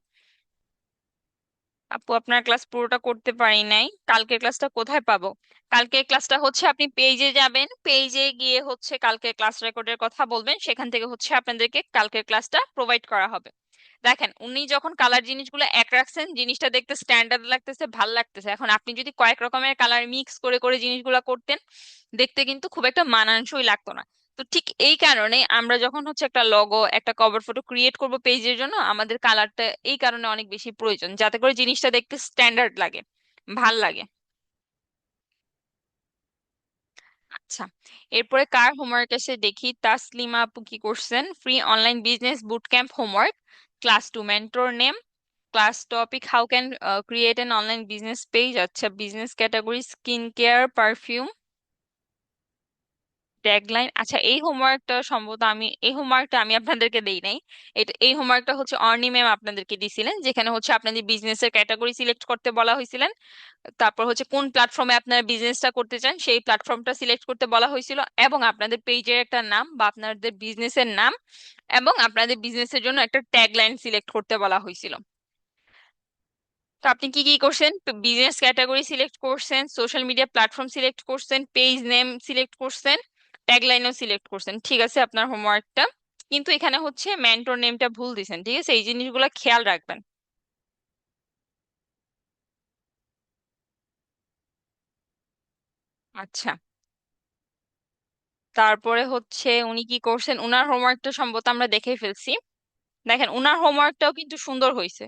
S1: আপু আপনার ক্লাস পুরোটা করতে পারি নাই, কালকের ক্লাসটা কোথায় পাবো? কালকের ক্লাসটা হচ্ছে আপনি পেজে যাবেন, পেজে গিয়ে হচ্ছে কালকে ক্লাস রেকর্ডের কথা বলবেন, সেখান থেকে হচ্ছে আপনাদেরকে কালকের ক্লাসটা প্রোভাইড করা হবে। দেখেন উনি যখন কালার জিনিসগুলো এক রাখছেন, জিনিসটা দেখতে স্ট্যান্ডার্ড লাগতেছে, ভাল লাগতেছে। এখন আপনি যদি কয়েক রকমের কালার মিক্স করে করে জিনিসগুলো করতেন, দেখতে কিন্তু খুব একটা মানানসই লাগতো না। তো ঠিক এই কারণে আমরা যখন হচ্ছে একটা লগো, একটা কভার ফটো ক্রিয়েট করব পেজের জন্য, আমাদের কালারটা এই কারণে অনেক বেশি প্রয়োজন, যাতে করে জিনিসটা দেখতে স্ট্যান্ডার্ড লাগে, ভাল লাগে। আচ্ছা, এরপরে কার হোমওয়ার্ক এসে দেখি, তাসলিমা আপু কি করছেন, free online business boot camp homework, class two mentor name, class topic how can create an online business page, আচ্ছা business category skin care perfume, tagline. আচ্ছা এই হোমওয়ার্কটা সম্ভবত আমি, এই হোমওয়ার্কটা আমি আপনাদেরকে দেই নাই, এটা এই হোমওয়ার্কটা হচ্ছে অর্নি ম্যাম আপনাদেরকে দিছিলেন, যেখানে হচ্ছে আপনাদের বিজনেসের ক্যাটাগরি সিলেক্ট করতে বলা হয়েছিলেন, তারপর হচ্ছে কোন প্ল্যাটফর্মে আপনারা বিজনেসটা করতে চান সেই প্ল্যাটফর্মটা সিলেক্ট করতে বলা হয়েছিল, এবং আপনাদের পেজের একটা নাম বা আপনাদের বিজনেসের নাম, এবং আপনাদের বিজনেসের জন্য একটা ট্যাগলাইন সিলেক্ট করতে বলা হয়েছিল। তো আপনি কি কি করছেন, বিজনেস ক্যাটাগরি সিলেক্ট করছেন, সোশ্যাল মিডিয়া প্ল্যাটফর্ম সিলেক্ট করছেন, পেজ নেম সিলেক্ট করছেন, ট্যাগলাইনও সিলেক্ট করছেন, ঠিক আছে আপনার হোমওয়ার্কটা। কিন্তু এখানে হচ্ছে মেন্টর নেমটা ভুল দিছেন, ঠিক আছে এই জিনিসগুলো খেয়াল রাখবেন। আচ্ছা, তারপরে হচ্ছে উনি কি করছেন, উনার হোমওয়ার্কটা সম্ভবত আমরা দেখেই ফেলছি। দেখেন উনার হোমওয়ার্কটাও কিন্তু সুন্দর হয়েছে।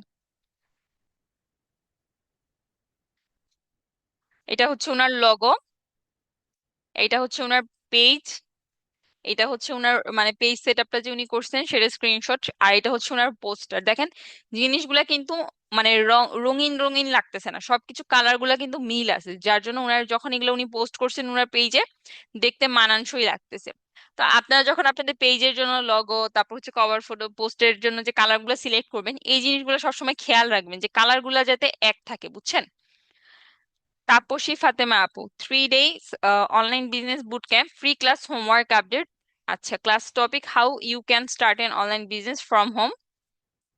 S1: এটা হচ্ছে উনার লগো, এটা হচ্ছে উনার পেজ, এটা হচ্ছে উনার মানে পেজ সেট আপটা যে উনি করছেন সেটা স্ক্রিনশট, আর এটা হচ্ছে উনার পোস্টার। দেখেন জিনিসগুলা কিন্তু মানে রঙিন রঙিন লাগতেছে না, সবকিছু কালার গুলা কিন্তু মিল আছে, যার জন্য উনার যখন এগুলো উনি পোস্ট করছেন উনার পেজে, দেখতে মানানসই লাগতেছে। তো আপনারা যখন আপনাদের পেজের জন্য লগো, তারপর হচ্ছে কভার ফটো পোস্টের জন্য যে কালার গুলো সিলেক্ট করবেন, এই জিনিসগুলো সবসময় খেয়াল রাখবেন যে কালার গুলা যাতে এক থাকে, বুঝছেন। তাপসী ফাতেমা আপু, 3 days online business boot camp, free class homework update, আচ্ছা class topic how you can start an online business from home,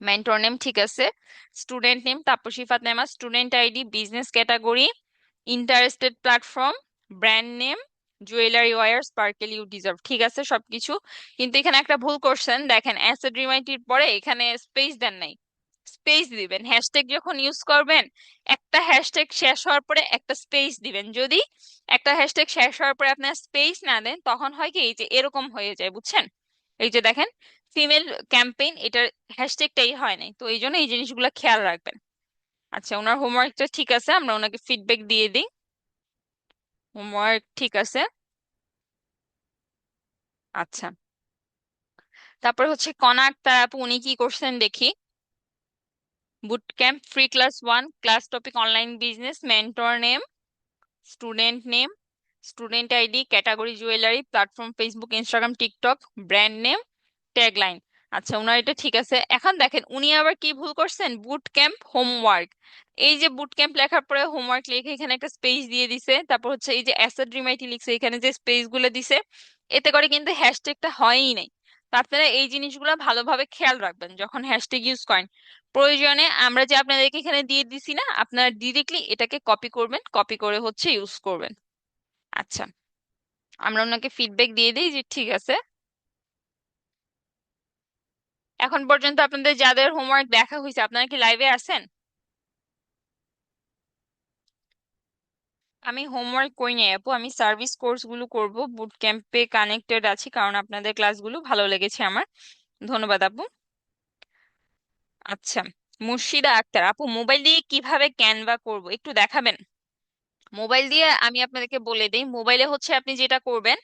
S1: mentor name ঠিক আছে, student name Tapasi Fatema, student ID, business category, interested platform, brand name, jewellery wear, sparkle you deserve, ঠিক আছে সবকিছু। কিন্তু এখানে একটা ভুল করছেন, দেখেন অ্যাসেট রিমাইন্ডের পরে এখানে স্পেস দেন নাই। স্পেস দিবেন হ্যাশট্যাগ যখন ইউজ করবেন, একটা হ্যাশট্যাগ শেষ হওয়ার পরে একটা স্পেস দিবেন। যদি একটা হ্যাশট্যাগ শেষ হওয়ার পরে আপনার স্পেস না দেন, তখন হয় কি এই যে এরকম হয়ে যায়, বুঝছেন? এই যে দেখেন ফিমেল ক্যাম্পেইন, এটার হ্যাশট্যাগটাই হয় নাই, তো এই জন্য এই জিনিসগুলো খেয়াল রাখবেন। আচ্ছা, ওনার হোমওয়ার্কটা ঠিক আছে, আমরা ওনাকে ফিডব্যাক দিয়ে দিই। হোমওয়ার্ক ঠিক আছে। আচ্ছা, তারপর হচ্ছে কনাক তার আপু, উনি কি করছেন দেখি। Boot camp free class 1, class topic online business, mentor name, student name, student ID, category jewellery, platform Facebook Instagram TikTok, brand name, tagline. আচ্ছা, ওনার এটা ঠিক আছে। এখন দেখেন উনি আবার কি ভুল করছেন, বুট ক্যাম্প হোমওয়ার্ক। এই যে বুট ক্যাম্প লেখার পরে হোমওয়ার্ক লিখে এখানে একটা স্পেস দিয়ে দিছে, তারপর হচ্ছে এই যে অ্যাসেট রিমাইটি লিখছে, এখানে যে স্পেস গুলো দিছে, এতে করে কিন্তু হ্যাশট্যাগটা হয়ই নাই। তো আপনারা এই জিনিসগুলো ভালোভাবে খেয়াল রাখবেন যখন হ্যাশট্যাগ ইউজ করেন। প্রয়োজনে আমরা যে আপনাদেরকে এখানে দিয়ে দিছি না, আপনারা ডিরেক্টলি এটাকে কপি করবেন, কপি করে হচ্ছে ইউজ করবেন। আচ্ছা, আমরা ওনাকে ফিডব্যাক দিয়ে দিই যে ঠিক আছে। এখন পর্যন্ত আপনাদের যাদের হোমওয়ার্ক দেখা হয়েছে, আপনারা কি লাইভে আছেন? আমি হোমওয়ার্ক করি নাই আপু, আমি সার্ভিস কোর্স গুলো করব, বুট ক্যাম্পে কানেক্টেড আছি কারণ আপনাদের ক্লাসগুলো ভালো লেগেছে আমার। ধন্যবাদ আপু। আচ্ছা, মুর্শিদা আক্তার আপু, মোবাইল দিয়ে কিভাবে ক্যানভা করব একটু দেখাবেন? মোবাইল দিয়ে আমি আপনাদেরকে বলে দিই, মোবাইলে হচ্ছে আপনি যেটা করবেন,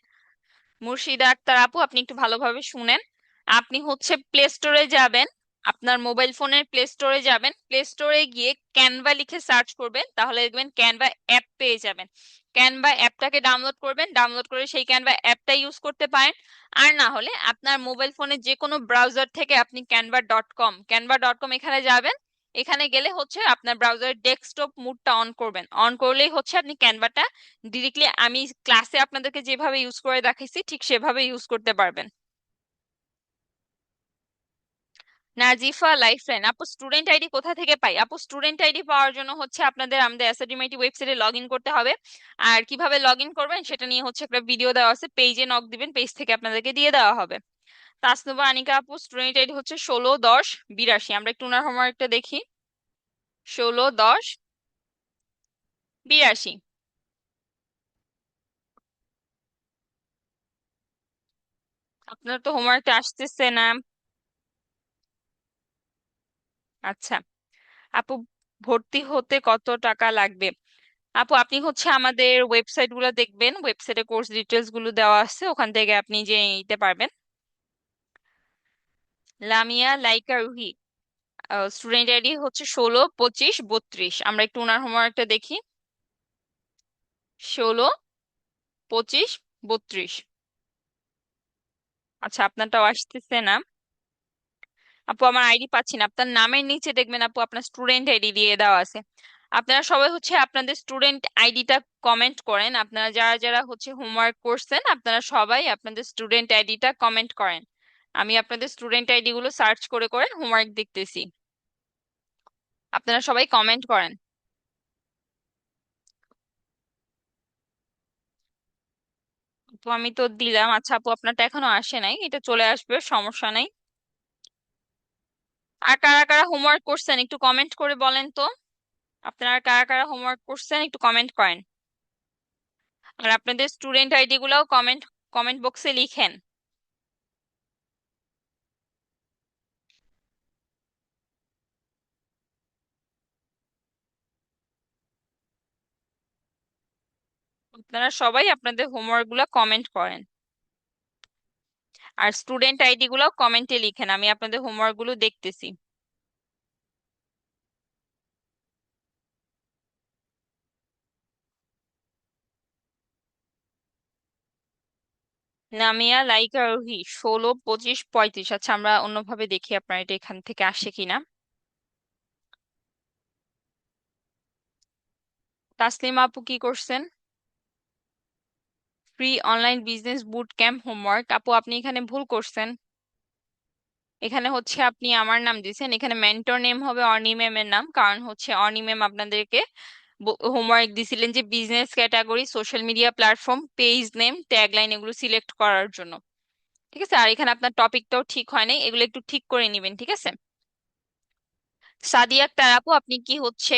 S1: মুর্শিদা আক্তার আপু আপনি একটু ভালোভাবে শুনেন। আপনি হচ্ছে প্লে স্টোরে যাবেন, আপনার মোবাইল ফোনের প্লে স্টোরে যাবেন, প্লে স্টোরে গিয়ে ক্যানভা লিখে সার্চ করবেন, তাহলে দেখবেন ক্যানভা অ্যাপ পেয়ে যাবেন। ক্যানভা অ্যাপটাকে ডাউনলোড করবেন, ডাউনলোড করে সেই ক্যানভা অ্যাপটা ইউজ করতে পারেন। আর না হলে আপনার মোবাইল ফোনে যে কোনো ব্রাউজার থেকে আপনি ক্যানভা ডট কম এখানে যাবেন। এখানে গেলে হচ্ছে আপনার ব্রাউজারের ডেস্কটপ মুডটা অন করবেন, অন করলেই হচ্ছে আপনি ক্যানভাটা ডিরেক্টলি আমি ক্লাসে আপনাদেরকে যেভাবে ইউজ করে দেখাইছি ঠিক সেভাবে ইউজ করতে পারবেন। নাজিফা লাইফলাইন আপু, স্টুডেন্ট আইডি কোথা থেকে পাই আপু? স্টুডেন্ট আইডি পাওয়ার জন্য হচ্ছে আপনাদের আমাদের এসএডিএমআইটি ওয়েবসাইটে লগ ইন করতে হবে। আর কিভাবে লগ ইন করবেন সেটা নিয়ে হচ্ছে একটা ভিডিও দেওয়া আছে, পেজে নক দিবেন, পেজ থেকে আপনাদেরকে দিয়ে দেওয়া হবে। তাসনুবা আনিকা আপু, স্টুডেন্ট আইডি হচ্ছে 16-10-82, আমরা একটু ওনার হোমওয়ার্কটা দেখি। 16-10-82। আপনার তো হোমওয়ার্কটা আসতেছে না। আচ্ছা আপু, ভর্তি হতে কত টাকা লাগবে? আপু আপনি হচ্ছে আমাদের ওয়েবসাইট গুলো দেখবেন, ওয়েবসাইটে কোর্স ডিটেলস গুলো দেওয়া আছে, ওখান থেকে আপনি যে নিতে পারবেন। লামিয়া লাইকা রুহি, স্টুডেন্ট আইডি হচ্ছে 16-25-32, আমরা একটু ওনার হোমওয়ার্কটা দেখি। 16-25-32। আচ্ছা, আপনারটাও আসতেছে না। আপু আমার আইডি পাচ্ছি না, আপনার নামের নিচে দেখবেন আপু আপনার স্টুডেন্ট আইডি দিয়ে দেওয়া আছে। আপনারা সবাই হচ্ছে আপনাদের স্টুডেন্ট আইডিটা কমেন্ট করেন, আপনারা যারা যারা হচ্ছে হোমওয়ার্ক করছেন আপনারা সবাই আপনাদের স্টুডেন্ট আইডিটা কমেন্ট করেন। আমি আপনাদের স্টুডেন্ট আইডি গুলো সার্চ করে করে হোমওয়ার্ক দেখতেছি, আপনারা সবাই কমেন্ট করেন। তো আমি তো দিলাম। আচ্ছা আপু, আপনারটা এখনো আসে নাই, এটা চলে আসবে, সমস্যা নাই। আর কারা কারা হোমওয়ার্ক করছেন একটু কমেন্ট করে বলেন তো। আপনারা কারা কারা হোমওয়ার্ক করছেন একটু কমেন্ট করেন। আর আপনাদের স্টুডেন্ট আইডি গুলাও কমেন্ট কমেন্ট বক্সে লিখেন। আপনারা সবাই আপনাদের হোমওয়ার্ক গুলো কমেন্ট করেন। আর স্টুডেন্ট আইডি গুলাও কমেন্টে লিখেন, আমি আপনাদের হোমওয়ার্ক গুলো দেখতেছি। নামিয়া লাইকা রোহি, 16-25-35। আচ্ছা, আমরা অন্যভাবে দেখি আপনার এটা এখান থেকে আসে কিনা। তাসলিমা আপু কি করছেন? Free online business boot camp homework, আপু আপনি এখানে ভুল করছেন। এখানে হচ্ছে আপনি আমার নাম দিয়েছেন, এখানে মেন্টর নেম হবে অর্নি ম্যামের নাম, কারণ হচ্ছে অর্নি ম্যাম আপনাদেরকে হোমওয়ার্ক দিছিলেন যে business category, social media platform, page name, tagline এগুলো সিলেক্ট করার জন্য। ঠিক আছে, আর এখানে আপনার টপিকটাও ঠিক হয় নাই, এগুলো একটু ঠিক করে নেবেন, ঠিক আছে। সাদিয়া আক্তার আপু, আপনি কি হচ্ছে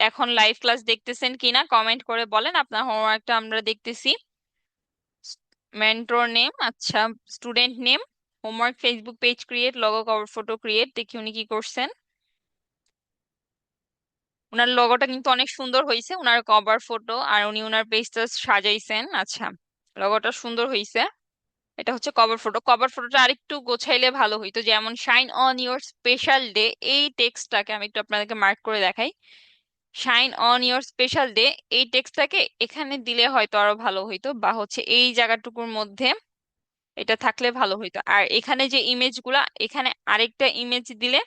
S1: এখন লাইভ ক্লাস দেখতেছেন কিনা কমেন্ট করে বলেন, আপনার হোমওয়ার্কটা আমরা দেখতেছি। মেন্টর নেম, আচ্ছা, student name, homework, Facebook page create, logo, cover photo create, দেখি উনি কি করছেন। উনার লগোটা কিন্তু অনেক সুন্দর হয়েছে, উনার কভার ফটো আর উনি উনার পেজটা সাজাইছেন, আচ্ছা, লগোটা সুন্দর হয়েছে। এটা হচ্ছে কভার ফটো, কভার ফটোটা আরেকটু গোছাইলে ভালো হইতো, যেমন shine on your special day, এই টেক্সটটাকে আমি একটু আপনাদেরকে মার্ক করে দেখাই। Shine on your special day, এই টেক্সটটাকে এখানে দিলে হয়তো আরো ভালো হইতো, বা হচ্ছে এই জায়গাটুকুর মধ্যে এটা থাকলে ভালো হইতো। আর এখানে যে ইমেজগুলা, এখানে আরেকটা ইমেজ দিলে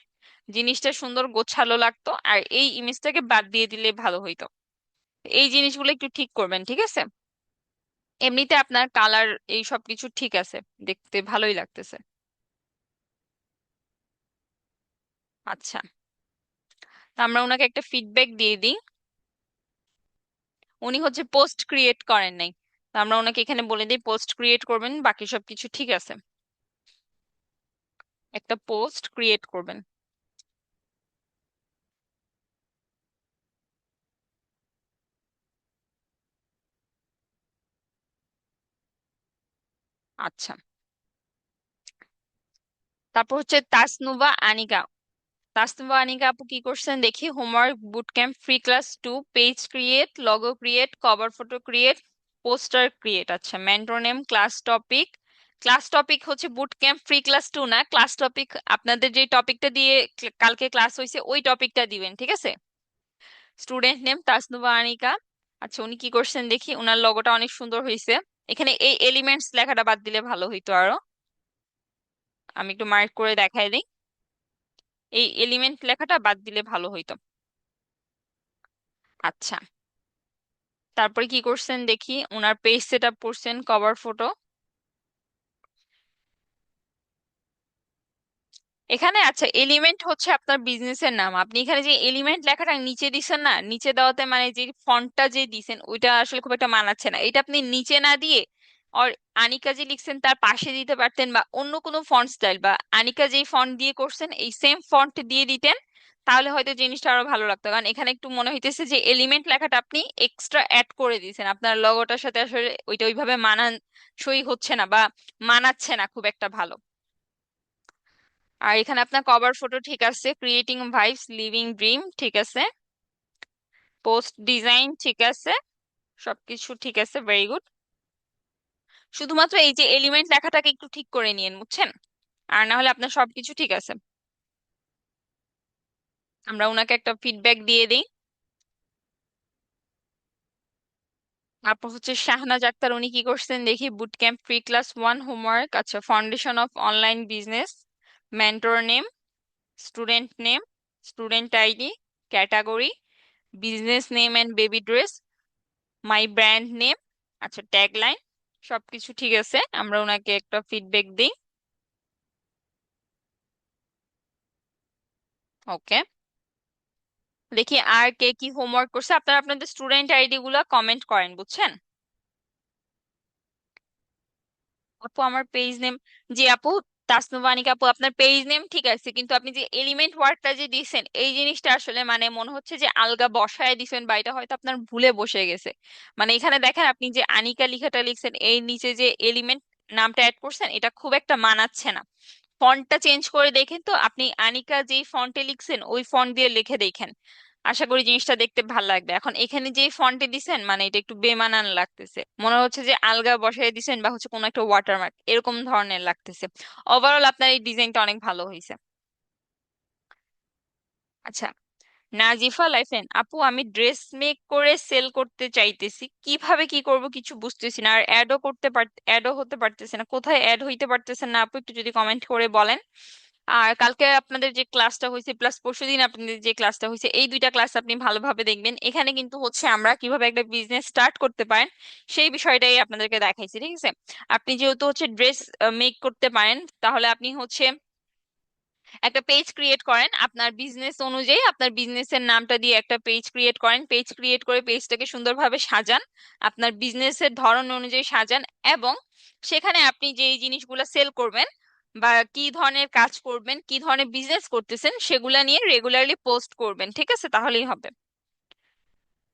S1: জিনিসটা সুন্দর গোছালো লাগতো, আর এই ইমেজটাকে বাদ দিয়ে দিলে ভালো হইতো। এই জিনিসগুলো একটু ঠিক করবেন, ঠিক আছে। এমনিতে আপনার কালার এই সব কিছু ঠিক আছে, দেখতে ভালোই লাগতেছে। আচ্ছা, তা আমরা ওনাকে একটা ফিডব্যাক দিয়ে দিই। উনি হচ্ছে পোস্ট ক্রিয়েট করেন নাই, তো আমরা ওনাকে এখানে বলে দিই পোস্ট ক্রিয়েট করবেন, বাকি সব কিছু ঠিক আছে, একটা পোস্ট ক্রিয়েট করবেন। আচ্ছা, তারপর হচ্ছে তাসনুবা আনিকা। তাসনুবা আনিকা আপু কি করছেন দেখি, homework, boot camp, free class 2, page create, logo create, cover photo create, poster create. আচ্ছা, mentor name, class topic, class topic হচ্ছে বুট ক্যাম্প ফ্রি ক্লাস 2 না, ক্লাস টপিক আপনাদের যে টপিকটা দিয়ে কালকে ক্লাস হয়েছে ওই টপিকটা দিবেন, ঠিক আছে। Student name Tasnuva Anika. আচ্ছা, উনি কি করছেন দেখি, উনার লগোটা অনেক সুন্দর হয়েছে। এখানে এই এলিমেন্টস লেখাটা বাদ দিলে ভালো হইতো আরো, আমি একটু মার্ক করে দেখাই দিই, এই এলিমেন্ট লেখাটা বাদ দিলে ভালো হইতো। আচ্ছা, তারপরে কি করছেন দেখি, উনার পেজ সেট আপ করছেন, কভার ফটো। এখানে আচ্ছা, এলিমেন্ট হচ্ছে আপনার বিজনেসের নাম, আপনি এখানে যে এলিমেন্ট লেখাটা নিচে দিছেন না, নিচে দেওয়াতে মানে যে ফন্টটা যে দিছেন ওইটা আসলে খুব একটা মানাচ্ছে না, এটা আপনি নিচে না দিয়ে আর আনিকা যে লিখছেন তার পাশে দিতে পারতেন, বা অন্য কোনো ফন্ট স্টাইল, বা আনিকা যেই ফন্ট দিয়ে করছেন এই সেম ফন্ট দিয়ে দিতেন, তাহলে হয়তো জিনিসটা আরো ভালো লাগতো। কারণ এখানে একটু মনে হইতেছে যে এলিমেন্ট লেখাটা আপনি এক্সট্রা অ্যাড করে দিয়েছেন, আপনার লগোটার সাথে আসলে ওইটা ওইভাবে মানানসই হচ্ছে না, বা মানাচ্ছে না খুব একটা ভালো। আর এখানে আপনার কভার ফটো ঠিক আছে, ক্রিয়েটিং ভাইবস, লিভিং ড্রিম ঠিক আছে, পোস্ট ডিজাইন ঠিক আছে, সবকিছু ঠিক আছে, ভেরি গুড। শুধুমাত্র এই যে এলিমেন্ট লেখাটাকে একটু ঠিক করে নিয়েন, বুঝছেন, আর না হলে আপনার সবকিছু ঠিক আছে। আমরা ওনাকে একটা ফিডব্যাক দিয়ে দিই। তারপর হচ্ছে শাহনাজ আক্তার, উনি কি করছেন দেখি, boot camp free class 1 homework, আচ্ছা, foundation of online business, mentor name, student name, student ID, category, business name and baby dress, my brand name, আচ্ছা, ট্যাগলাইন, সবকিছু ঠিক আছে, আমরা ওনাকে একটা ফিডব্যাক দিই। ওকে, দেখি আর কে কি হোমওয়ার্ক করছে, আপনারা আপনাদের স্টুডেন্ট আইডি গুলা কমেন্ট করেন, বুঝছেন। আপু আমার পেজ নেম, জি আপু, তাসনুবানিক আপু আপনার পেজ নেম ঠিক আছে, কিন্তু আপনি যে এলিমেন্ট ওয়ার্ডটা যে দিছেন এই জিনিসটা আসলে মানে মনে হচ্ছে যে আলগা বসায় দিছেন, বা এটা হয়তো আপনার ভুলে বসে গেছে। মানে এখানে দেখেন আপনি যে আনিকা লিখাটা লিখছেন, এই নিচে যে এলিমেন্ট নামটা অ্যাড করছেন এটা খুব একটা মানাচ্ছে না। ফন্টটা চেঞ্জ করে দেখেন তো, আপনি আনিকা যেই ফন্টে লিখছেন ওই ফন্ট দিয়ে লিখে দেখেন, আশা করি জিনিসটা দেখতে ভালো লাগবে। এখন এখানে যে ফন্টে দিছেন মানে এটা একটু বেমানান লাগতেছে, মনে হচ্ছে যে আলগা বসায় দিছেন, বা হচ্ছে কোনো একটা ওয়াটারমার্ক এরকম ধরনের লাগতেছে। ওভারঅল আপনার এই ডিজাইনটা অনেক ভালো হয়েছে। আচ্ছা, নাজিফা লাইফেন আপু, আমি ড্রেস মেক করে সেল করতে চাইতেছি, কিভাবে কি করব কিছু বুঝতেছি না, আর অ্যাডও হতে পারতেছে না, কোথায় অ্যাড হইতে পারতেছে না আপু, একটু যদি কমেন্ট করে বলেন। আর কালকে আপনাদের যে ক্লাসটা হয়েছে প্লাস পরশুদিন আপনাদের যে ক্লাসটা হয়েছে, এই দুইটা ক্লাস আপনি ভালোভাবে দেখবেন, এখানে কিন্তু হচ্ছে আমরা কিভাবে একটা বিজনেস স্টার্ট করতে পারেন সেই বিষয়টাই আপনাদেরকে দেখাইছি, ঠিক আছে। আপনি যেহেতু হচ্ছে ড্রেস মেক করতে পারেন, তাহলে আপনি হচ্ছে একটা পেজ ক্রিয়েট করেন আপনার বিজনেস অনুযায়ী, আপনার বিজনেসের নামটা দিয়ে একটা পেজ ক্রিয়েট করেন, পেজ ক্রিয়েট করে পেজটাকে সুন্দরভাবে সাজান, আপনার বিজনেসের ধরন অনুযায়ী সাজান, এবং সেখানে আপনি যে এই জিনিসগুলো সেল করবেন বা কি ধরনের কাজ করবেন, কি ধরনের বিজনেস করতেছেন সেগুলা নিয়ে রেগুলারলি পোস্ট করবেন, ঠিক আছে? তাহলেই হবে।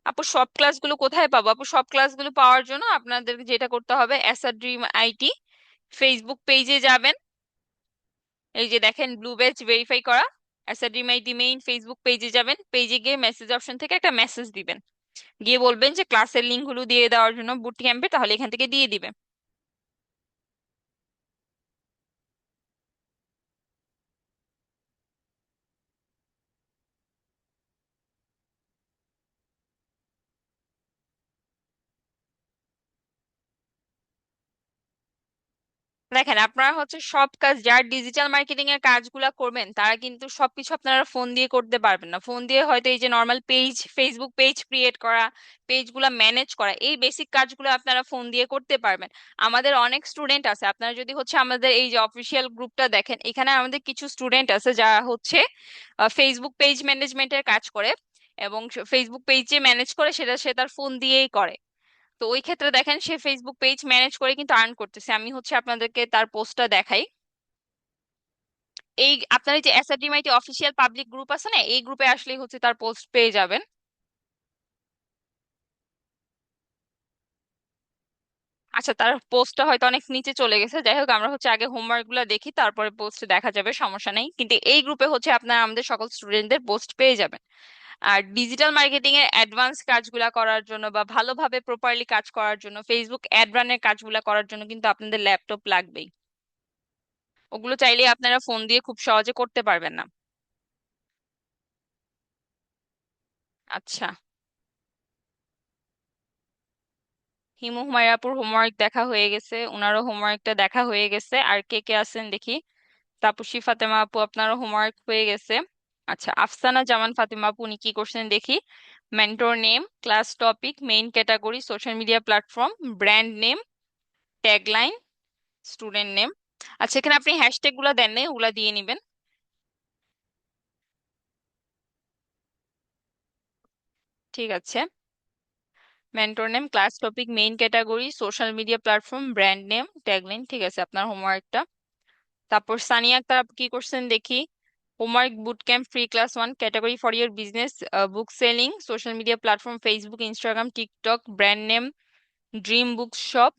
S1: আপু সব ক্লাসগুলো কোথায় পাবো? আপু সব ক্লাসগুলো পাওয়ার জন্য আপনাদের যেটা করতে হবে, অ্যাসা ড্রিম আইটি ফেসবুক পেজে যাবেন, এই যে দেখেন ব্লু ব্যাজ ভেরিফাই করা, অ্যাসা ড্রিম আইটি মেইন ফেসবুক পেজে যাবেন, পেজে গিয়ে মেসেজ অপশন থেকে একটা মেসেজ দিবেন, গিয়ে বলবেন যে ক্লাসের লিঙ্কগুলো দিয়ে দেওয়ার জন্য বুট ক্যাম্পে, তাহলে এখান থেকে দিয়ে দিবে। দেখেন আপনারা হচ্ছে সব কাজ, যারা ডিজিটাল মার্কেটিং এর কাজগুলো করবেন তারা কিন্তু সবকিছু আপনারা ফোন দিয়ে করতে পারবেন না। ফোন দিয়ে হয়তো এই যে normal page, Facebook page create করা, পেজগুলো ম্যানেজ করা, এই বেসিক কাজগুলো আপনারা ফোন দিয়ে করতে পারবেন। আমাদের অনেক স্টুডেন্ট আছে, আপনারা যদি হচ্ছে আমাদের এই যে অফিসিয়াল গ্রুপটা দেখেন, এখানে আমাদের কিছু স্টুডেন্ট আছে যারা হচ্ছে ফেসবুক পেজ ম্যানেজমেন্টের কাজ করে, এবং ফেসবুক পেজ যে ম্যানেজ করে সেটা সে তার ফোন দিয়েই করে। তো ওই ক্ষেত্রে দেখেন সে ফেসবুক পেজ ম্যানেজ করে কিন্তু আর্ন করতেছে। আমি হচ্ছে আপনাদেরকে তার পোস্টটা দেখাই। এই আপনার এই যে এসআরডিএমআইটি অফিসিয়াল পাবলিক গ্রুপ আছে না, এই গ্রুপে আসলেই হচ্ছে তার পোস্ট পেয়ে যাবেন। আচ্ছা, তার পোস্টটা হয়তো অনেক নিচে চলে গেছে, যাই হোক আমরা হচ্ছে আগে হোমওয়ার্ক গুলা দেখি, তারপরে পোস্ট দেখা যাবে, সমস্যা নেই। কিন্তু এই গ্রুপে হচ্ছে আপনারা আমাদের সকল স্টুডেন্টদের পোস্ট পেয়ে যাবেন। আর ডিজিটাল মার্কেটিং এর অ্যাডভান্স কাজগুলা করার জন্য বা ভালোভাবে প্রপারলি কাজ করার জন্য, ফেসবুক অ্যাড রানের কাজগুলা করার জন্য কিন্তু আপনাদের ল্যাপটপ লাগবেই। ওগুলো চাইলে আপনারা ফোন দিয়ে খুব সহজে করতে পারবেন না। আচ্ছা, হিমু হুমায়রাপুর হোমওয়ার্ক দেখা হয়ে গেছে, ওনারও হোমওয়ার্কটা দেখা হয়ে গেছে। আর কে কে আছেন দেখি। তাপসী ফাতেমা আপু আপনারও হোমওয়ার্ক হয়ে গেছে। আচ্ছা, আফসানা জামান ফাতেমা আপু উনি কি করছেন দেখি। Mentor name, class topic, main category, social media platform, brand name, tagline, student name. আচ্ছা, এখানে আপনি হ্যাশট্যাগ গুলা দেন নাই, ওগুলা দিয়ে নিবেন। ঠিক আছে। Mentor name, class topic, main category, social media platform, brand name, tagline, ঠিক আছে আপনার হোমওয়ার্কটা। তারপর সানিয়া আক্তার আপু কি করছেন দেখি। Homework boot camp free class 1, category for your business, book selling, social media platform, Facebook, Instagram, TikTok, brand name, dream books shop,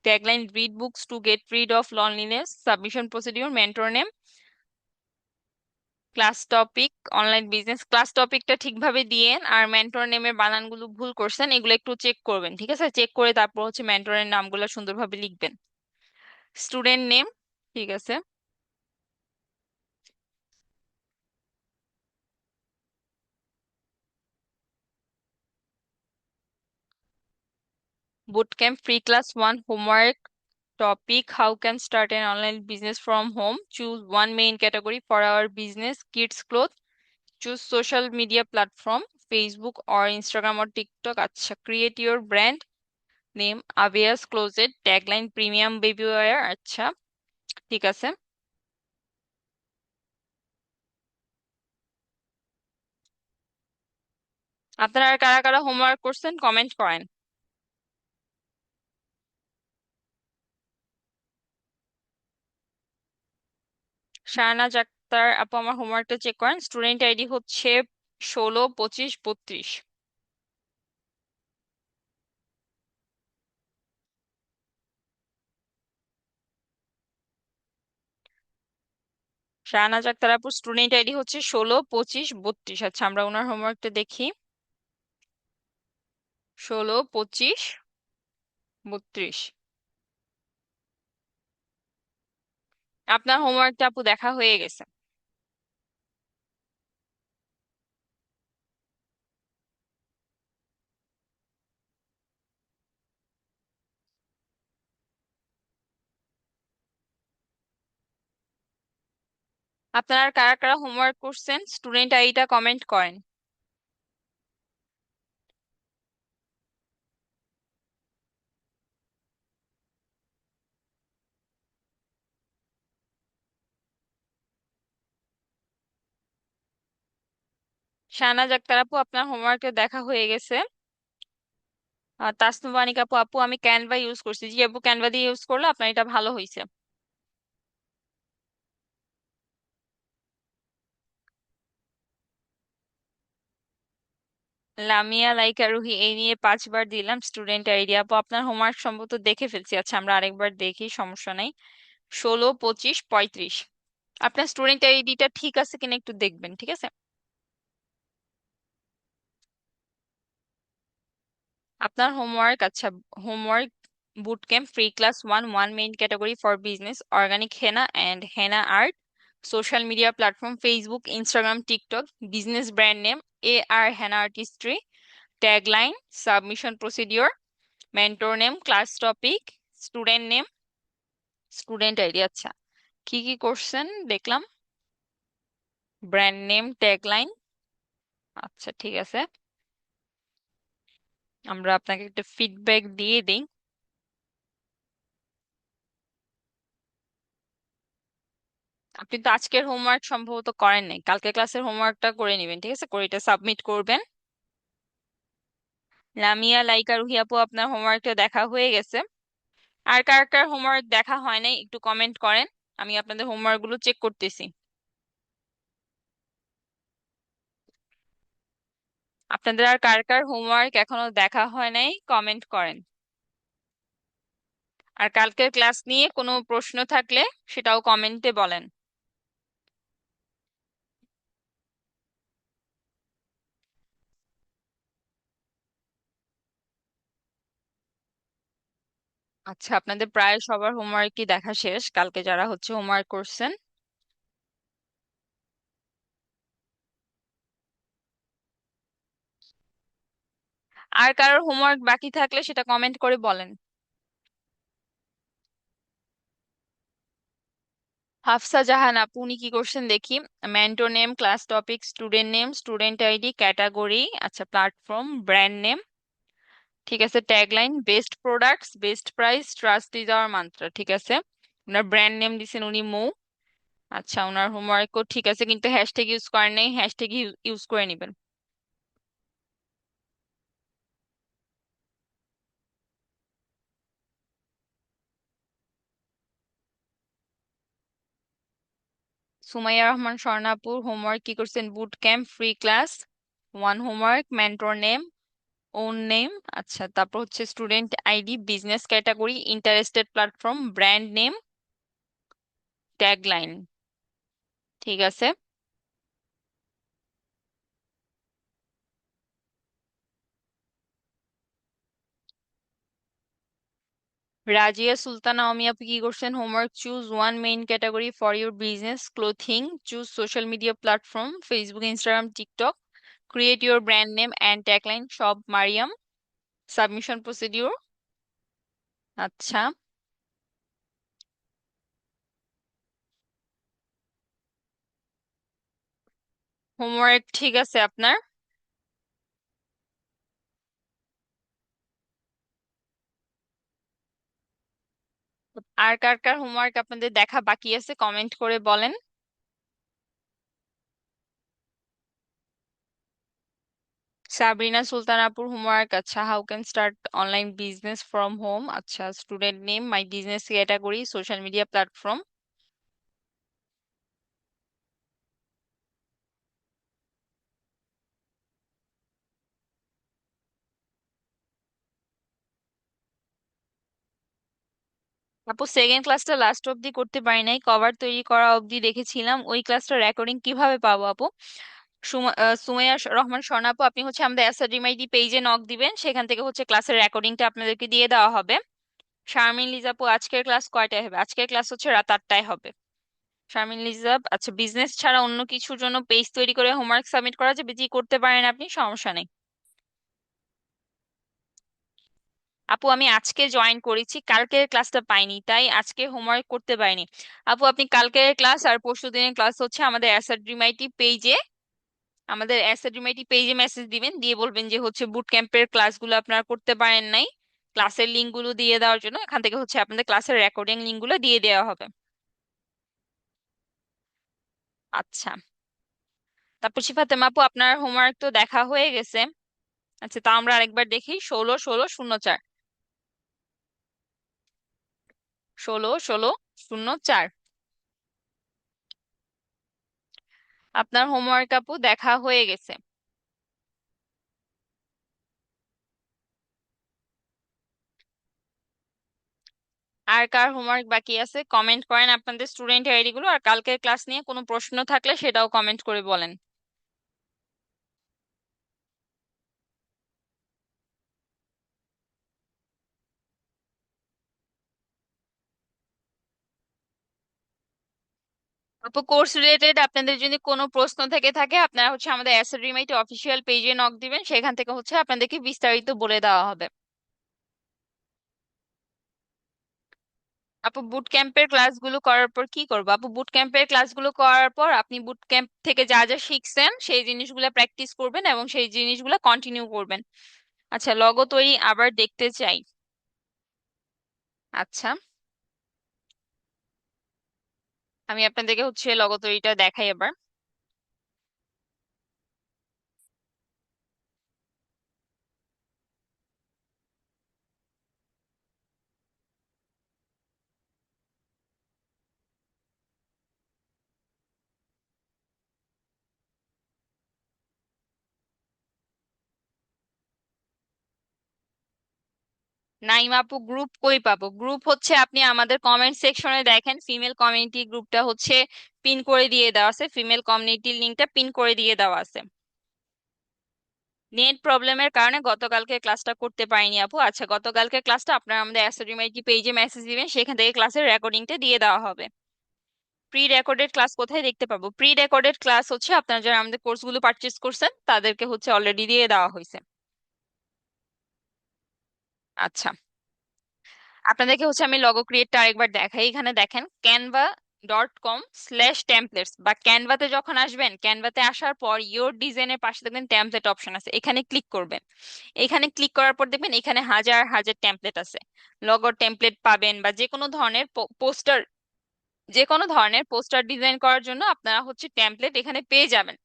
S1: tagline, read books to get rid of loneliness, submission procedure, mentor name, class topic, online business. Class টপিকটা ঠিকভাবে দিয়েন, আর mentor নেমের বানানগুলো ভুল করছেন এগুলো একটু check করবেন, ঠিক আছে? চেক করে তারপর হচ্ছে মেন্টরের নামগুলো সুন্দরভাবে লিখবেন। স্টুডেন্ট নেম, ঠিক আছে। Bootcamp free class 1 homework topic: how can start an online business from home. Choose one main category for our business: kids clothes. Choose social media platform: Facebook or Instagram or TikTok. আচ্ছা, create your brand name: Avias Closet. Tagline: premium baby wear. আচ্ছা, ঠিক আছে। আপনারা আর কারা কারা homework করছেন comment করেন। শাহনাজ আক্তার আপু আমার হোমওয়ার্কটা চেক করেন। স্টুডেন্ট আইডি হচ্ছে 16, 25, 32। শাহনাজ আক্তার আপুর স্টুডেন্ট আইডি হচ্ছে 16, 25, 32। আচ্ছা, আমরা ওনার হোমওয়ার্কটা দেখি। 16, 25, 32। আপনার হোমওয়ার্কটা আপু দেখা হয়ে গেছে। আপনারা আর কারা কারা হোমওয়ার্ক করছেন স্টুডেন্ট আইডিটা কমেন্ট করেন। শাহনাজ আক্তার আপু, আপনার হোমওয়ার্কে দেখা হয়ে গেছে। তাসনুবানিক আপু, আপু আমি ক্যানভা ইউজ করছি। জি আপু, ক্যানভা দিয়ে ইউজ করলে আপনার এটা ভালো হয়েছে। লামিয়া লাইকা রুহি, এই নিয়ে 5 বার দিলাম স্টুডেন্ট আইডি। আপু আপনার হোমওয়ার্ক সম্ভবত দেখে ফেলছি। আচ্ছা আমরা আরেকবার দেখি, সমস্যা নাই। 16, 25, 35। আপনার স্টুডেন্ট আইডিটা ঠিক আছে কিনা একটু দেখবেন, ঠিক আছে? আপনার হোমওয়ার্ক, আচ্ছা homework, boot camp free class 1, 1 main category for business, organic henna and henna art, social media platform Facebook, Instagram, TikTok, business brand name A R henna artistry, tagline, submission procedure, mentor name, class topic, student name, student ID. আচ্ছা কি কি করছেন দেখলাম, brand name, tagline. আচ্ছা ঠিক আছে, আমরা আপনাকে একটা ফিডব্যাক দিয়ে দিই। আপনি তো আজকের হোমওয়ার্ক সম্ভবত করেন নাই, কালকে ক্লাসের হোমওয়ার্কটা করে নেবেন, ঠিক আছে? করে এটা সাবমিট করবেন। লামিয়া লাইকা রুহি আপু, আপনার হোমওয়ার্কটা দেখা হয়ে গেছে। আর কার কার হোমওয়ার্ক দেখা হয় নাই একটু কমেন্ট করেন, আমি আপনাদের হোমওয়ার্ক গুলো চেক করতেছি। আপনাদের আর কার কার হোমওয়ার্ক এখনো দেখা হয় নাই কমেন্ট করেন। আর কালকের ক্লাস নিয়ে কোনো প্রশ্ন থাকলে সেটাও কমেন্টে বলেন। আচ্ছা আপনাদের প্রায় সবার হোমওয়ার্কই দেখা শেষ, কালকে যারা হচ্ছে হোমওয়ার্ক করছেন। আর কারোর হোমওয়ার্ক বাকি থাকলে সেটা কমেন্ট করে বলেন। হাফসা জাহান আপু, উনি কি করছেন দেখি। Mentor name, class topic, student name, student ID, category, আচ্ছা প্ল্যাটফর্ম, ব্র্যান্ড নেম, ঠিক আছে, tagline, best products, best price, trust is our mantra, ঠিক আছে। ওনার ব্র্যান্ড নেম দিছেন উনি মৌ। আচ্ছা ওনার হোমওয়ার্কও ঠিক আছে, কিন্তু হ্যাশট্যাগ ইউজ করেন নাই, হ্যাশট্যাগ ইউজ করে নেবেন। সুমাইয়া রহমান স্বর্ণাপুর হোমওয়ার্ক কি করছেন, boot camp free class 1 homework, mentor name, own name, আচ্ছা তারপর হচ্ছে student ID, business category, interested platform, brand name, tagline, ঠিক আছে। রাজিয়া সুলতানা অমি আপু কি করছেন, homework, choose 1 main category for your business, clothing, choose social media platform Facebook, Instagram, TikTok, create your brand name and tagline, সব Mariam, submission procedure. আচ্ছা homework ঠিক আছে আপনার। আর কার কার হোমওয়ার্ক আপনাদের দেখা বাকি আছে কমেন্ট করে বলেন। সাবরিনা সুলতান আপুর হোমওয়ার্ক, আচ্ছা how can start online business from home, আচ্ছা student name, my business category, social media platform. আপু সেকেন্ড ক্লাসটা লাস্ট অবধি করতে পারি নাই, কভার তৈরি করা অবধি দেখেছিলাম, ওই ক্লাসটা রেকর্ডিং কিভাবে পাবো আপু? সুমাইয়া রহমান স্বর্ণা আপু, আপনি হচ্ছে আমাদের এসএডিএমআইডি পেজে নক দিবেন, সেখান থেকে হচ্ছে ক্লাসের রেকর্ডিংটা আপনাদেরকে দিয়ে দেওয়া হবে। শারমিন লিজা আপু, আজকের ক্লাস কয়টায় হবে? আজকের ক্লাস হচ্ছে রাত 8টায় হবে। শারমিন লিজা, আচ্ছা বিজনেস ছাড়া অন্য কিছুর জন্য পেজ তৈরি করে হোমওয়ার্ক সাবমিট করা যাবে? জি করতে পারেন আপনি, সমস্যা নেই। আপু আমি আজকে জয়েন করেছি, কালকের ক্লাসটা পাইনি তাই আজকে হোমওয়ার্ক করতে পারিনি। আপু আপনি কালকের ক্লাস আর পরশু দিনের ক্লাস হচ্ছে আমাদের এসএডিএমআইটি পেজে, আমাদের এসএডিএমআইটি পেজে মেসেজ দিবেন, দিয়ে বলবেন যে হচ্ছে বুট ক্যাম্পের ক্লাসগুলো আপনারা করতে পারেন নাই, ক্লাসের লিঙ্ক গুলো দিয়ে দেওয়ার জন্য এখান থেকে হচ্ছে আপনাদের ক্লাসের রেকর্ডিং লিঙ্ক গুলো দিয়ে দেওয়া হবে। আচ্ছা তাপসী ফাতেমা আপু, আপনার হোমওয়ার্ক তো দেখা হয়ে গেছে। আচ্ছা, তা আমরা আরেকবার দেখি। 16 16 0 4। 16 16 0 4। আপনার হোমওয়ার্ক আপু দেখা হয়ে গেছে। আর কার হোমওয়ার্ক বাকি আছে কমেন্ট করেন আপনাদের স্টুডেন্ট আইডি গুলো, আর কালকের ক্লাস নিয়ে কোনো প্রশ্ন থাকলে সেটাও কমেন্ট করে বলেন। আপু, কোর্স রিলেটেড আপনাদের যদি কোনো প্রশ্ন থেকে থাকে, আপনারা আমাদের অ্যাসেট রিমাইট অফিসিয়াল পেজে নক দিবেন, সেখান থেকে আপনাদেরকে বিস্তারিত বলে দেওয়া হবে। আপু, বুট ক্যাম্পের ক্লাসগুলো করার পর কি করবো? আপু, বুট ক্যাম্পের ক্লাসগুলো করার পর আপনি বুট ক্যাম্প থেকে যা যা শিখছেন সেই জিনিসগুলো প্র্যাকটিস করবেন এবং সেই জিনিসগুলো কন্টিনিউ করবেন। আচ্ছা, লগো তৈরি আবার দেখতে চাই। আচ্ছা, আমি আপনাদেরকে লগো তৈরিটা দেখাই এবার। নাইম আপু, গ্রুপ কই পাবো? গ্রুপ আপনি আমাদের কমেন্ট সেকশনে দেখেন, ফিমেল কমিউনিটি গ্রুপটা পিন করে দিয়ে দেওয়া আছে, ফিমেল কমিউনিটির লিংকটা পিন করে দিয়ে দেওয়া আছে। নেট প্রবলেমের কারণে গতকালকে ক্লাসটা করতে পারিনি আপু। আচ্ছা, গতকালকে ক্লাসটা আপনারা আমাদের অ্যাসোডিউমের পেজে মেসেজ দিবেন, সেখান থেকে ক্লাসের রেকর্ডিংটা দিয়ে দেওয়া হবে। প্রি রেকর্ডেড ক্লাস কোথায় দেখতে পাবো? প্রি রেকর্ডেড ক্লাস আপনারা যারা আমাদের কোর্সগুলো পারচেজ করছেন তাদেরকে অলরেডি দিয়ে দেওয়া হয়েছে। আচ্ছা, আপনাদেরকে আমি লগো ক্রিয়েটটা আরেকবার দেখাই। এখানে দেখেন canva.com/templates, বা ক্যানভাতে যখন আসবেন, ক্যানভাতে আসার পর ইয়োর ডিজাইনের পাশে দেখবেন টেমপ্লেট অপশন আছে, এখানে ক্লিক করবেন। এখানে ক্লিক করার পর দেখবেন এখানে হাজার হাজার টেমপ্লেট আছে। লগো টেমপ্লেট পাবেন, বা যে কোনো ধরনের পোস্টার ডিজাইন করার জন্য আপনারা টেমপ্লেট এখানে পেয়ে যাবেন।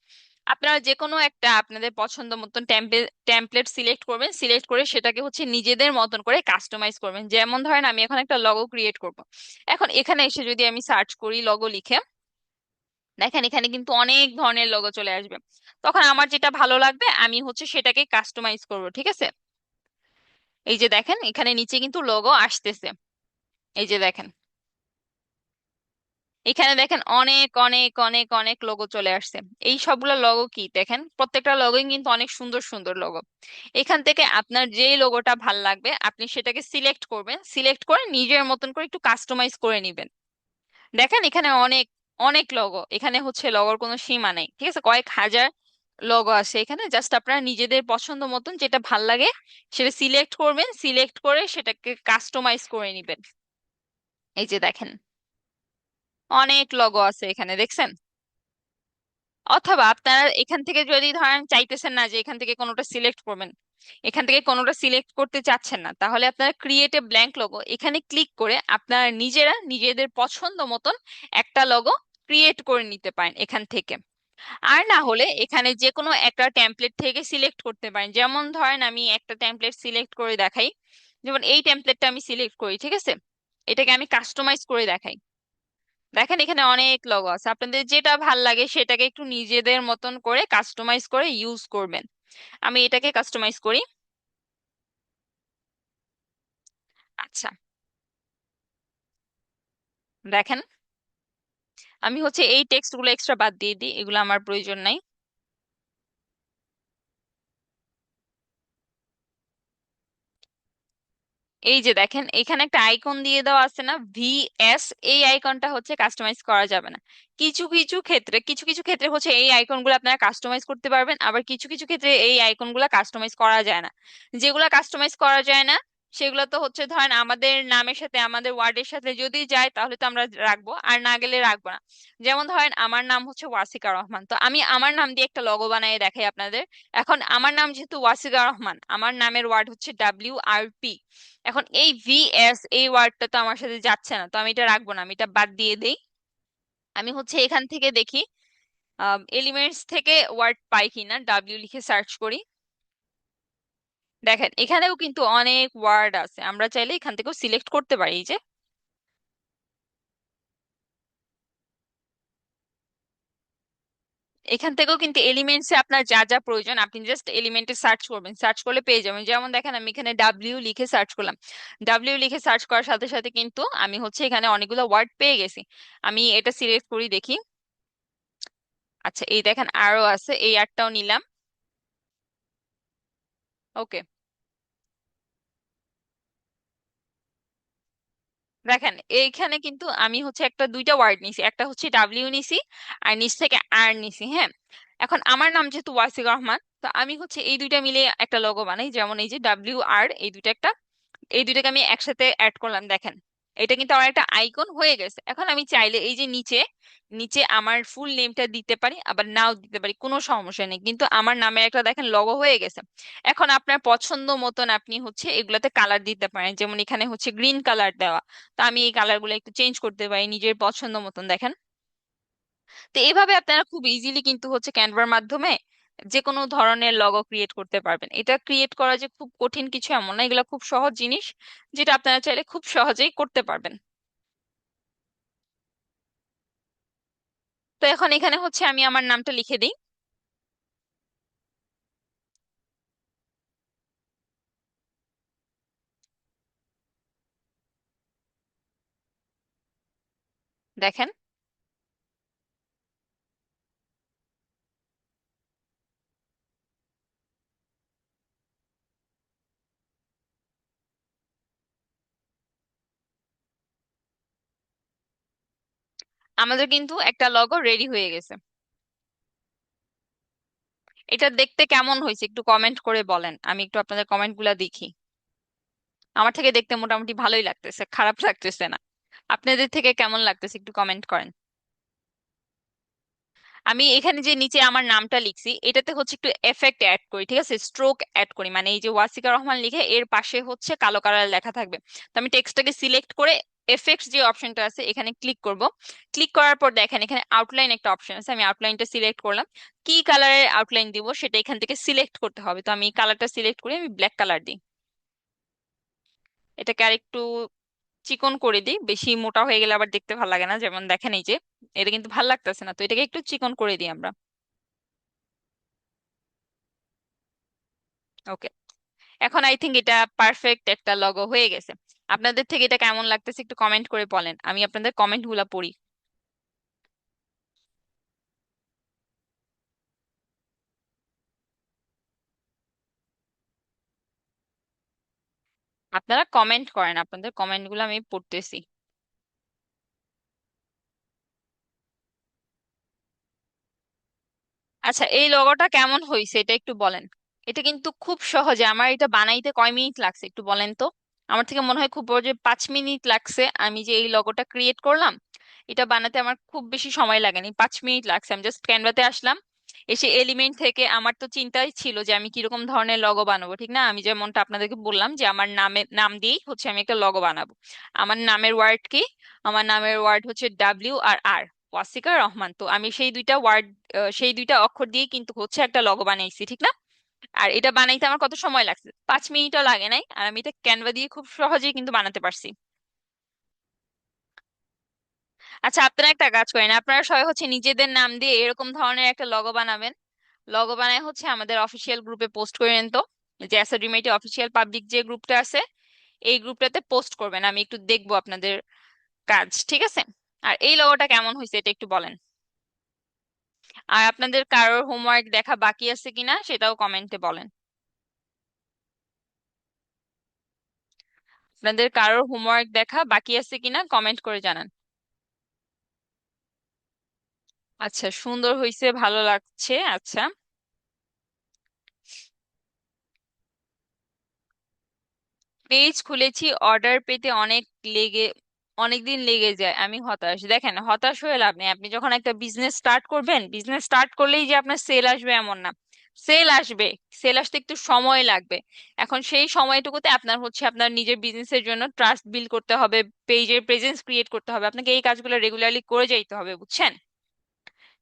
S1: আপনারা যে কোনো একটা আপনাদের পছন্দ মতন টেমপ্লেট সিলেক্ট করবেন, সিলেক্ট করে সেটাকে নিজেদের মতন করে কাস্টমাইজ করবেন। যেমন ধরেন আমি এখন একটা লগো ক্রিয়েট করব। এখন এখানে এসে যদি আমি সার্চ করি লগো লিখে, দেখেন এখানে কিন্তু অনেক ধরনের লগো চলে আসবে। তখন আমার যেটা ভালো লাগবে আমি সেটাকে কাস্টমাইজ করব, ঠিক আছে? এই যে দেখেন এখানে নিচে কিন্তু লগো আসতেছে। এই যে দেখেন, এখানে দেখেন অনেক অনেক অনেক অনেক লোগো চলে আসছে। এই সবগুলো লোগো কি দেখেন, প্রত্যেকটা লোগোই কিন্তু অনেক সুন্দর সুন্দর লোগো। এখান থেকে আপনার যে লোগোটা ভাল লাগবে আপনি সেটাকে সিলেক্ট করবেন, সিলেক্ট করে নিজের মতন করে একটু কাস্টমাইজ করে নেবেন। দেখেন এখানে অনেক অনেক লোগো, এখানে লোগোর কোনো সীমা নেই, ঠিক আছে? কয়েক হাজার লোগো আছে এখানে। জাস্ট আপনারা নিজেদের পছন্দ মতন যেটা ভাল লাগে সেটা সিলেক্ট করবেন, সিলেক্ট করে সেটাকে কাস্টমাইজ করে নেবেন। এই যে দেখেন অনেক লোগো আছে এখানে, দেখছেন? অথবা আপনারা এখান থেকে যদি ধরেন চাইতেছেন না যে এখান থেকে কোনোটা সিলেক্ট করবেন, এখান থেকে কোনোটা সিলেক্ট করতে চাচ্ছেন না, তাহলে আপনারা ক্রিয়েট এ ব্ল্যাঙ্ক লোগো এখানে ক্লিক করে আপনারা নিজেরা নিজেদের পছন্দ মতন একটা লোগো ক্রিয়েট করে নিতে পারেন এখান থেকে। আর না হলে এখানে যে কোনো একটা টেমপ্লেট থেকে সিলেক্ট করতে পারেন। যেমন ধরেন আমি একটা টেমপ্লেট সিলেক্ট করে দেখাই, যেমন এই টেমপ্লেটটা আমি সিলেক্ট করি, ঠিক আছে? এটাকে আমি কাস্টমাইজ করে দেখাই। দেখেন এখানে অনেক লোগো আছে, আপনাদের যেটা ভাল লাগে সেটাকে একটু নিজেদের মতন করে কাস্টমাইজ করে ইউজ করবেন। আমি এটাকে কাস্টমাইজ করি। আচ্ছা, দেখেন আমি এই টেক্সট গুলো এক্সট্রা বাদ দিয়ে দিই, এগুলো আমার প্রয়োজন নাই। এই যে দেখেন এখানে একটা আইকন দিয়ে দেওয়া আছে না, ভিএস, এই আইকনটা কাস্টমাইজ করা যাবে না। কিছু কিছু ক্ষেত্রে এই আইকন গুলো আপনারা কাস্টমাইজ করতে পারবেন, আবার কিছু কিছু ক্ষেত্রে এই আইকন গুলা কাস্টমাইজ করা যায় না। যেগুলা কাস্টমাইজ করা যায় না সেগুলো তো ধরেন আমাদের নামের সাথে, আমাদের ওয়ার্ডের সাথে যদি যায় তাহলে তো আমরা রাখবো, আর না গেলে রাখবো না। যেমন ধরেন আমার নাম ওয়াসিকা রহমান, তো আমি আমার নাম দিয়ে একটা লগো বানিয়ে দেখাই আপনাদের। এখন আমার নাম যেহেতু ওয়াসিকা রহমান, আমার নামের ওয়ার্ড WRP। এখন এই ভিএস, এই ওয়ার্ডটা তো আমার সাথে যাচ্ছে না, তো আমি এটা রাখবো না, আমি এটা বাদ দিয়ে দেই। আমি এখান থেকে দেখি এলিমেন্টস থেকে ওয়ার্ড পাই কিনা, ডাব্লিউ লিখে সার্চ করি। দেখেন এখানেও কিন্তু অনেক ওয়ার্ড আছে, আমরা চাইলে এখান থেকেও সিলেক্ট করতে পারি। এই যে এখান থেকেও কিন্তু এলিমেন্টসে আপনার যা যা প্রয়োজন আপনি জাস্ট এলিমেন্টে সার্চ করবেন, সার্চ করলে পেয়ে যাবেন। যেমন দেখেন আমি এখানে ডাব্লিউ লিখে সার্চ করলাম, ডাব্লিউ লিখে সার্চ করার সাথে সাথে কিন্তু আমি হচ্ছে এখানে অনেকগুলো ওয়ার্ড পেয়ে গেছি। আমি এটা সিলেক্ট করি দেখি। আচ্ছা এই দেখেন আরো আছে, এই আরটাও নিলাম। ওকে, দেখেন এইখানে কিন্তু আমি হচ্ছে একটা দুইটা ওয়ার্ড নিছি, একটা হচ্ছে ডাব্লিউ নিছি আর নিচ থেকে আর নিছি। হ্যাঁ, এখন আমার নাম যেহেতু ওয়াসিক রহমান, তো আমি হচ্ছে এই দুইটা মিলে একটা লোগো বানাই। যেমন এই যে ডাব্লিউ আর, এই দুইটা একটা, এই দুইটাকে আমি একসাথে অ্যাড করলাম। দেখেন এটা কিন্তু আমার একটা আইকন হয়ে গেছে। এখন আমি চাইলে এই যে নিচে নিচে আমার ফুল নেমটা দিতে পারি, আবার নাও দিতে পারি, কোনো সমস্যা নেই, কিন্তু আমার নামে একটা দেখেন লগো হয়ে গেছে। এখন আপনার পছন্দ মতন আপনি হচ্ছে এগুলাতে কালার দিতে পারেন। যেমন এখানে হচ্ছে গ্রিন কালার দেওয়া, তো আমি এই কালার গুলো একটু চেঞ্জ করতে পারি নিজের পছন্দ মতন। দেখেন, তো এইভাবে আপনারা খুব ইজিলি কিন্তু হচ্ছে ক্যানভার মাধ্যমে যে কোনো ধরনের লগো ক্রিয়েট করতে পারবেন। এটা ক্রিয়েট করা যে খুব কঠিন কিছু এমন না, এগুলো খুব সহজ জিনিস যেটা আপনারা চাইলে খুব সহজেই করতে পারবেন। তো এখন এখানে হচ্ছে আমি আমার নামটা লিখে দিই। দেখেন আমাদের কিন্তু একটা লগো রেডি হয়ে গেছে। এটা দেখতে কেমন হয়েছে একটু কমেন্ট করে বলেন, আমি একটু আপনাদের কমেন্ট গুলা দেখি। আমার থেকে দেখতে মোটামুটি ভালোই লাগতেছে, খারাপ লাগতেছে না। আপনাদের থেকে কেমন লাগতেছে একটু কমেন্ট করেন। আমি এখানে যে নিচে আমার নামটা লিখছি এটাতে হচ্ছে একটু এফেক্ট অ্যাড করি, ঠিক আছে, স্ট্রোক অ্যাড করি। মানে এই যে ওয়াসিকা রহমান লিখে এর পাশে হচ্ছে কালো কালার লেখা থাকবে। তো আমি টেক্সটটাকে সিলেক্ট করে এফেক্টস যে অপশনটা আছে এখানে ক্লিক করব। ক্লিক করার পর দেখেন এখানে আউটলাইন একটা অপশন আছে, আমি আউটলাইনটা সিলেক্ট করলাম। কি কালারের আউটলাইন দিব সেটা এখান থেকে সিলেক্ট করতে হবে। তো আমি কালারটা সিলেক্ট করে আমি ব্ল্যাক কালার দিই। এটাকে আর একটু চিকন করে দিই, বেশি মোটা হয়ে গেলে আবার দেখতে ভালো লাগে না। যেমন দেখেন এই যে এটা কিন্তু ভালো লাগতেছে না, তো এটাকে একটু চিকন করে দিই আমরা। ওকে, এখন আই থিঙ্ক এটা পারফেক্ট একটা লগো হয়ে গেছে। আপনাদের থেকে এটা কেমন লাগতেছে একটু কমেন্ট করে বলেন, আমি আপনাদের কমেন্ট গুলা পড়ি। আপনারা কমেন্ট করেন, আপনাদের কমেন্ট গুলো আমি পড়তেছি। আচ্ছা এই লোগোটা কেমন হয়েছে এটা একটু বলেন। এটা কিন্তু খুব সহজে, আমার এটা বানাইতে কয় মিনিট লাগছে একটু বলেন তো। আমার থেকে মনে হয় খুব বড় যে 5 মিনিট লাগছে। আমি যে এই লোগোটা ক্রিয়েট করলাম এটা বানাতে আমার খুব বেশি সময় লাগেনি, 5 মিনিট লাগছে। আমি জাস্ট ক্যানভাতে আসলাম, এসে এলিমেন্ট থেকে আমার তো চিন্তাই ছিল যে আমি কিরকম ধরনের লগো বানাবো, ঠিক না। আমি যেমনটা আপনাদেরকে বললাম যে আমার নাম দিয়েই হচ্ছে আমি একটা লগো বানাবো। আমার নামের ওয়ার্ড কি, আমার নামের ওয়ার্ড হচ্ছে ডাব্লিউ আর আর, ওয়াসিকা রহমান। তো আমি সেই দুইটা ওয়ার্ড, সেই দুইটা অক্ষর দিয়ে কিন্তু হচ্ছে একটা লগো বানাইছি, ঠিক না। আর এটা বানাইতে আমার কত সময় লাগছে, 5 মিনিটও লাগে নাই, আর আমি এটা ক্যানভা দিয়ে খুব সহজেই কিন্তু বানাতে পারছি। আচ্ছা আপনারা একটা কাজ করেন, আপনারা সবাই হচ্ছে নিজেদের নাম দিয়ে এরকম ধরনের একটা লগো বানাবেন। লগো বানায় হচ্ছে আমাদের অফিসিয়াল গ্রুপে পোস্ট করেন তো, যে অ্যাসাডিমেটি অফিসিয়াল পাবলিক যে গ্রুপটা আছে এই গ্রুপটাতে পোস্ট করবেন, আমি একটু দেখবো আপনাদের কাজ, ঠিক আছে। আর এই লগোটা কেমন হয়েছে এটা একটু বলেন। আর আপনাদের কারোর হোমওয়ার্ক দেখা বাকি আছে কিনা সেটাও কমেন্টে বলেন। আপনাদের কারোর হোমওয়ার্ক দেখা বাকি আছে কিনা কমেন্ট করে জানান। আচ্ছা সুন্দর হয়েছে, ভালো লাগছে। আচ্ছা পেজ খুলেছি, অর্ডার পেতে লেগে অনেক দিন লেগে যায়, আমি হতাশ। দেখেন হতাশ হয়ে লাভ নেই, আপনি যখন একটা বিজনেস স্টার্ট করবেন, বিজনেস স্টার্ট করলেই যে আপনার সেল আসবে এমন না। সেল আসবে, সেল আসতে একটু সময় লাগবে। এখন সেই সময়টুকুতে আপনার হচ্ছে আপনার নিজের বিজনেসের জন্য ট্রাস্ট বিল্ড করতে হবে, পেজের প্রেজেন্স ক্রিয়েট করতে হবে, আপনাকে এই কাজগুলো রেগুলারলি করে যাইতে হবে, বুঝছেন।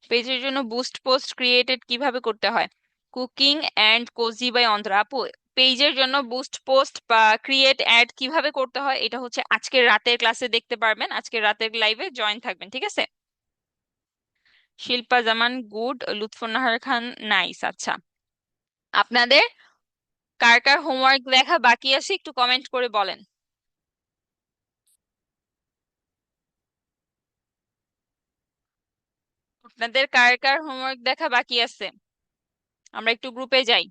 S1: পেজের জন্য বুস্ট পোস্ট ক্রিয়েটেড কিভাবে করতে হয়? Cooking and cozy by Andhra আপু, পেজের জন্য বুস্ট পোস্ট বা ক্রিয়েট অ্যাড কিভাবে করতে হয় এটা হচ্ছে আজকের রাতের ক্লাসে দেখতে পারবেন, আজকের রাতের লাইভে জয়েন থাকবেন, ঠিক আছে? শিল্পা জামান গুড, লুৎফুন্নাহার খান নাইস। আচ্ছা, আপনাদের কার কার হোমওয়ার্ক দেখা বাকি আছে একটু কমেন্ট করে বলেন। আপনাদের কার কার হোমওয়ার্ক দেখা বাকি আছে? আমরা একটু গ্রুপে যাই।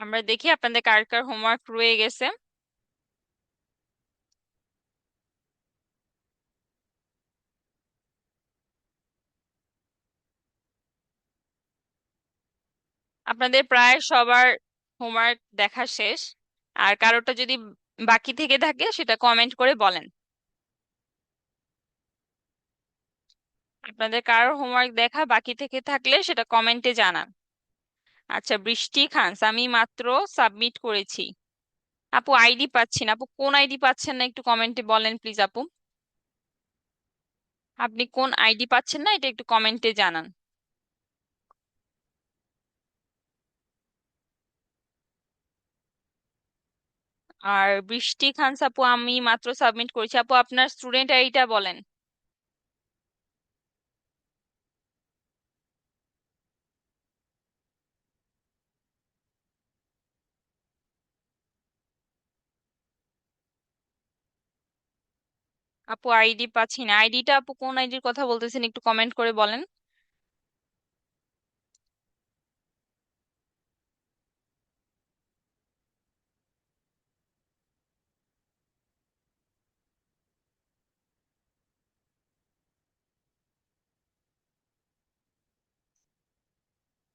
S1: আমরা দেখি আপনাদের কার কার হোমওয়ার্ক রয়ে গেছে। আপনাদের প্রায় সবার হোমওয়ার্ক দেখা শেষ, আর কারোটা যদি বাকি থেকে থাকে সেটা কমেন্ট করে বলেন। আপনাদের কারোর হোমওয়ার্ক দেখা বাকি থেকে থাকলে সেটা কমেন্টে জানান। আচ্ছা, বৃষ্টি খান, আমি মাত্র সাবমিট করেছি। আপু আইডি পাচ্ছি না, আপু কোন আইডি পাচ্ছেন না একটু কমেন্টে বলেন প্লিজ আপু। আপনি কোন আইডি পাচ্ছেন না এটা একটু কমেন্টে জানান। আর বৃষ্টি খান আপু আমি মাত্র সাবমিট করেছি। আপু আপনার স্টুডেন্ট আইডিটা বলেন। আপু আইডি পাচ্ছি না, আইডিটা আপু কোন আইডির কথা বলতেছেন একটু কমেন্ট করে বলেন।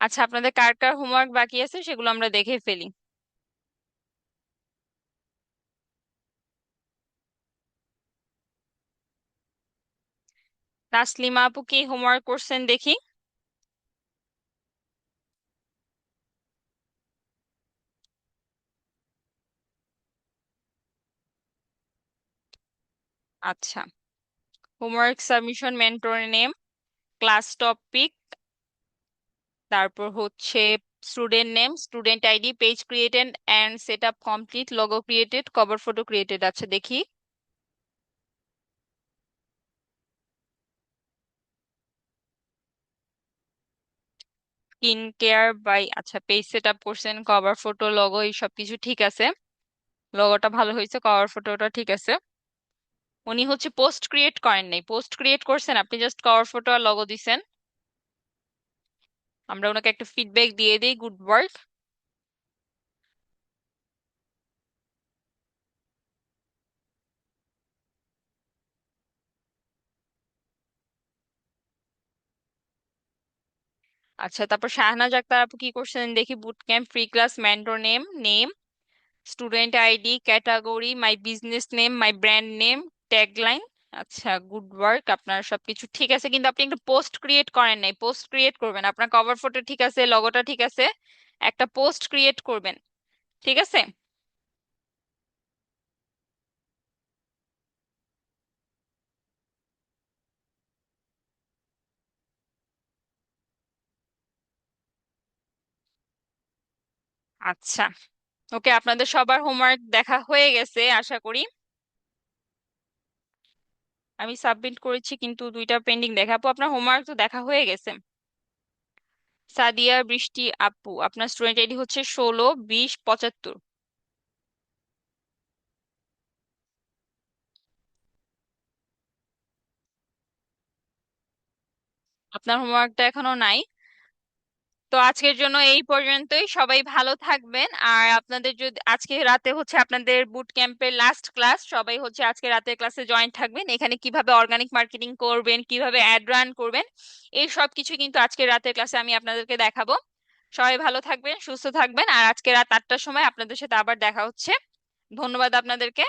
S1: আচ্ছা, আপনাদের কার কার হোমওয়ার্ক বাকি আছে সেগুলো আমরা দেখে ফেলি। তাসলিমা আপু কি হোমওয়ার্ক করছেন দেখি। আচ্ছা, homework submission, mentor name, class topic, তারপর হচ্ছে student name, student ID, page created and set up complete, logo created, cover photo created. আচ্ছা দেখি। স্কিন কেয়ার বাই, আচ্ছা পেজ সেট আপ করছেন, কভার ফটো, লগো এই সব কিছু ঠিক আছে। লগোটা ভালো হয়েছে, কভার ফটোটা ঠিক আছে। উনি হচ্ছে পোস্ট ক্রিয়েট করেন নাই, পোস্ট ক্রিয়েট করছেন আপনি, জাস্ট কভার ফটো আর লগো দিছেন। আমরা ওনাকে একটা ফিডব্যাক দিয়ে দিই, গুড ওয়ার্ক। আচ্ছা, তারপর শাহনাজ আক্তার আপু কি করছেন দেখি। Boot camp, free class, mentor name, name, student ID, category, my business name, my brand name, tagline. আচ্ছা, গুড ওয়ার্ক, আপনার সবকিছু ঠিক আছে, কিন্তু আপনি একটা পোস্ট ক্রিয়েট করেন নাই, পোস্ট ক্রিয়েট করবেন। আপনার কভার ফটো ঠিক আছে, লগোটা ঠিক আছে, একটা পোস্ট ক্রিয়েট করবেন, ঠিক আছে? আচ্ছা, ওকে, আপনাদের সবার হোমওয়ার্ক দেখা হয়ে গেছে আশা করি। আমি সাবমিট করেছি কিন্তু দুইটা পেন্ডিং দেখাবো, আপনার হোমওয়ার্ক তো দেখা হয়ে গেছে। সাদিয়া বৃষ্টি আপু, আপনার স্টুডেন্ট আইডি হচ্ছে 16 20 75। আপনার হোমওয়ার্কটা এখনো নাই। তো আজকের জন্য এই পর্যন্তই, সবাই ভালো থাকবেন। আর আপনাদের যদি আজকে রাতে হচ্ছে আপনাদের বুট ক্যাম্পের লাস্ট ক্লাস, সবাই হচ্ছে আজকে রাতের ক্লাসে জয়েন থাকবেন। এখানে কিভাবে অর্গানিক মার্কেটিং করবেন, কিভাবে অ্যাড রান করবেন, এই সব কিছু কিন্তু আজকে রাতের ক্লাসে আমি আপনাদেরকে দেখাবো। সবাই ভালো থাকবেন, সুস্থ থাকবেন, আর আজকে রাত 8টার সময় আপনাদের সাথে আবার দেখা হচ্ছে। ধন্যবাদ আপনাদেরকে।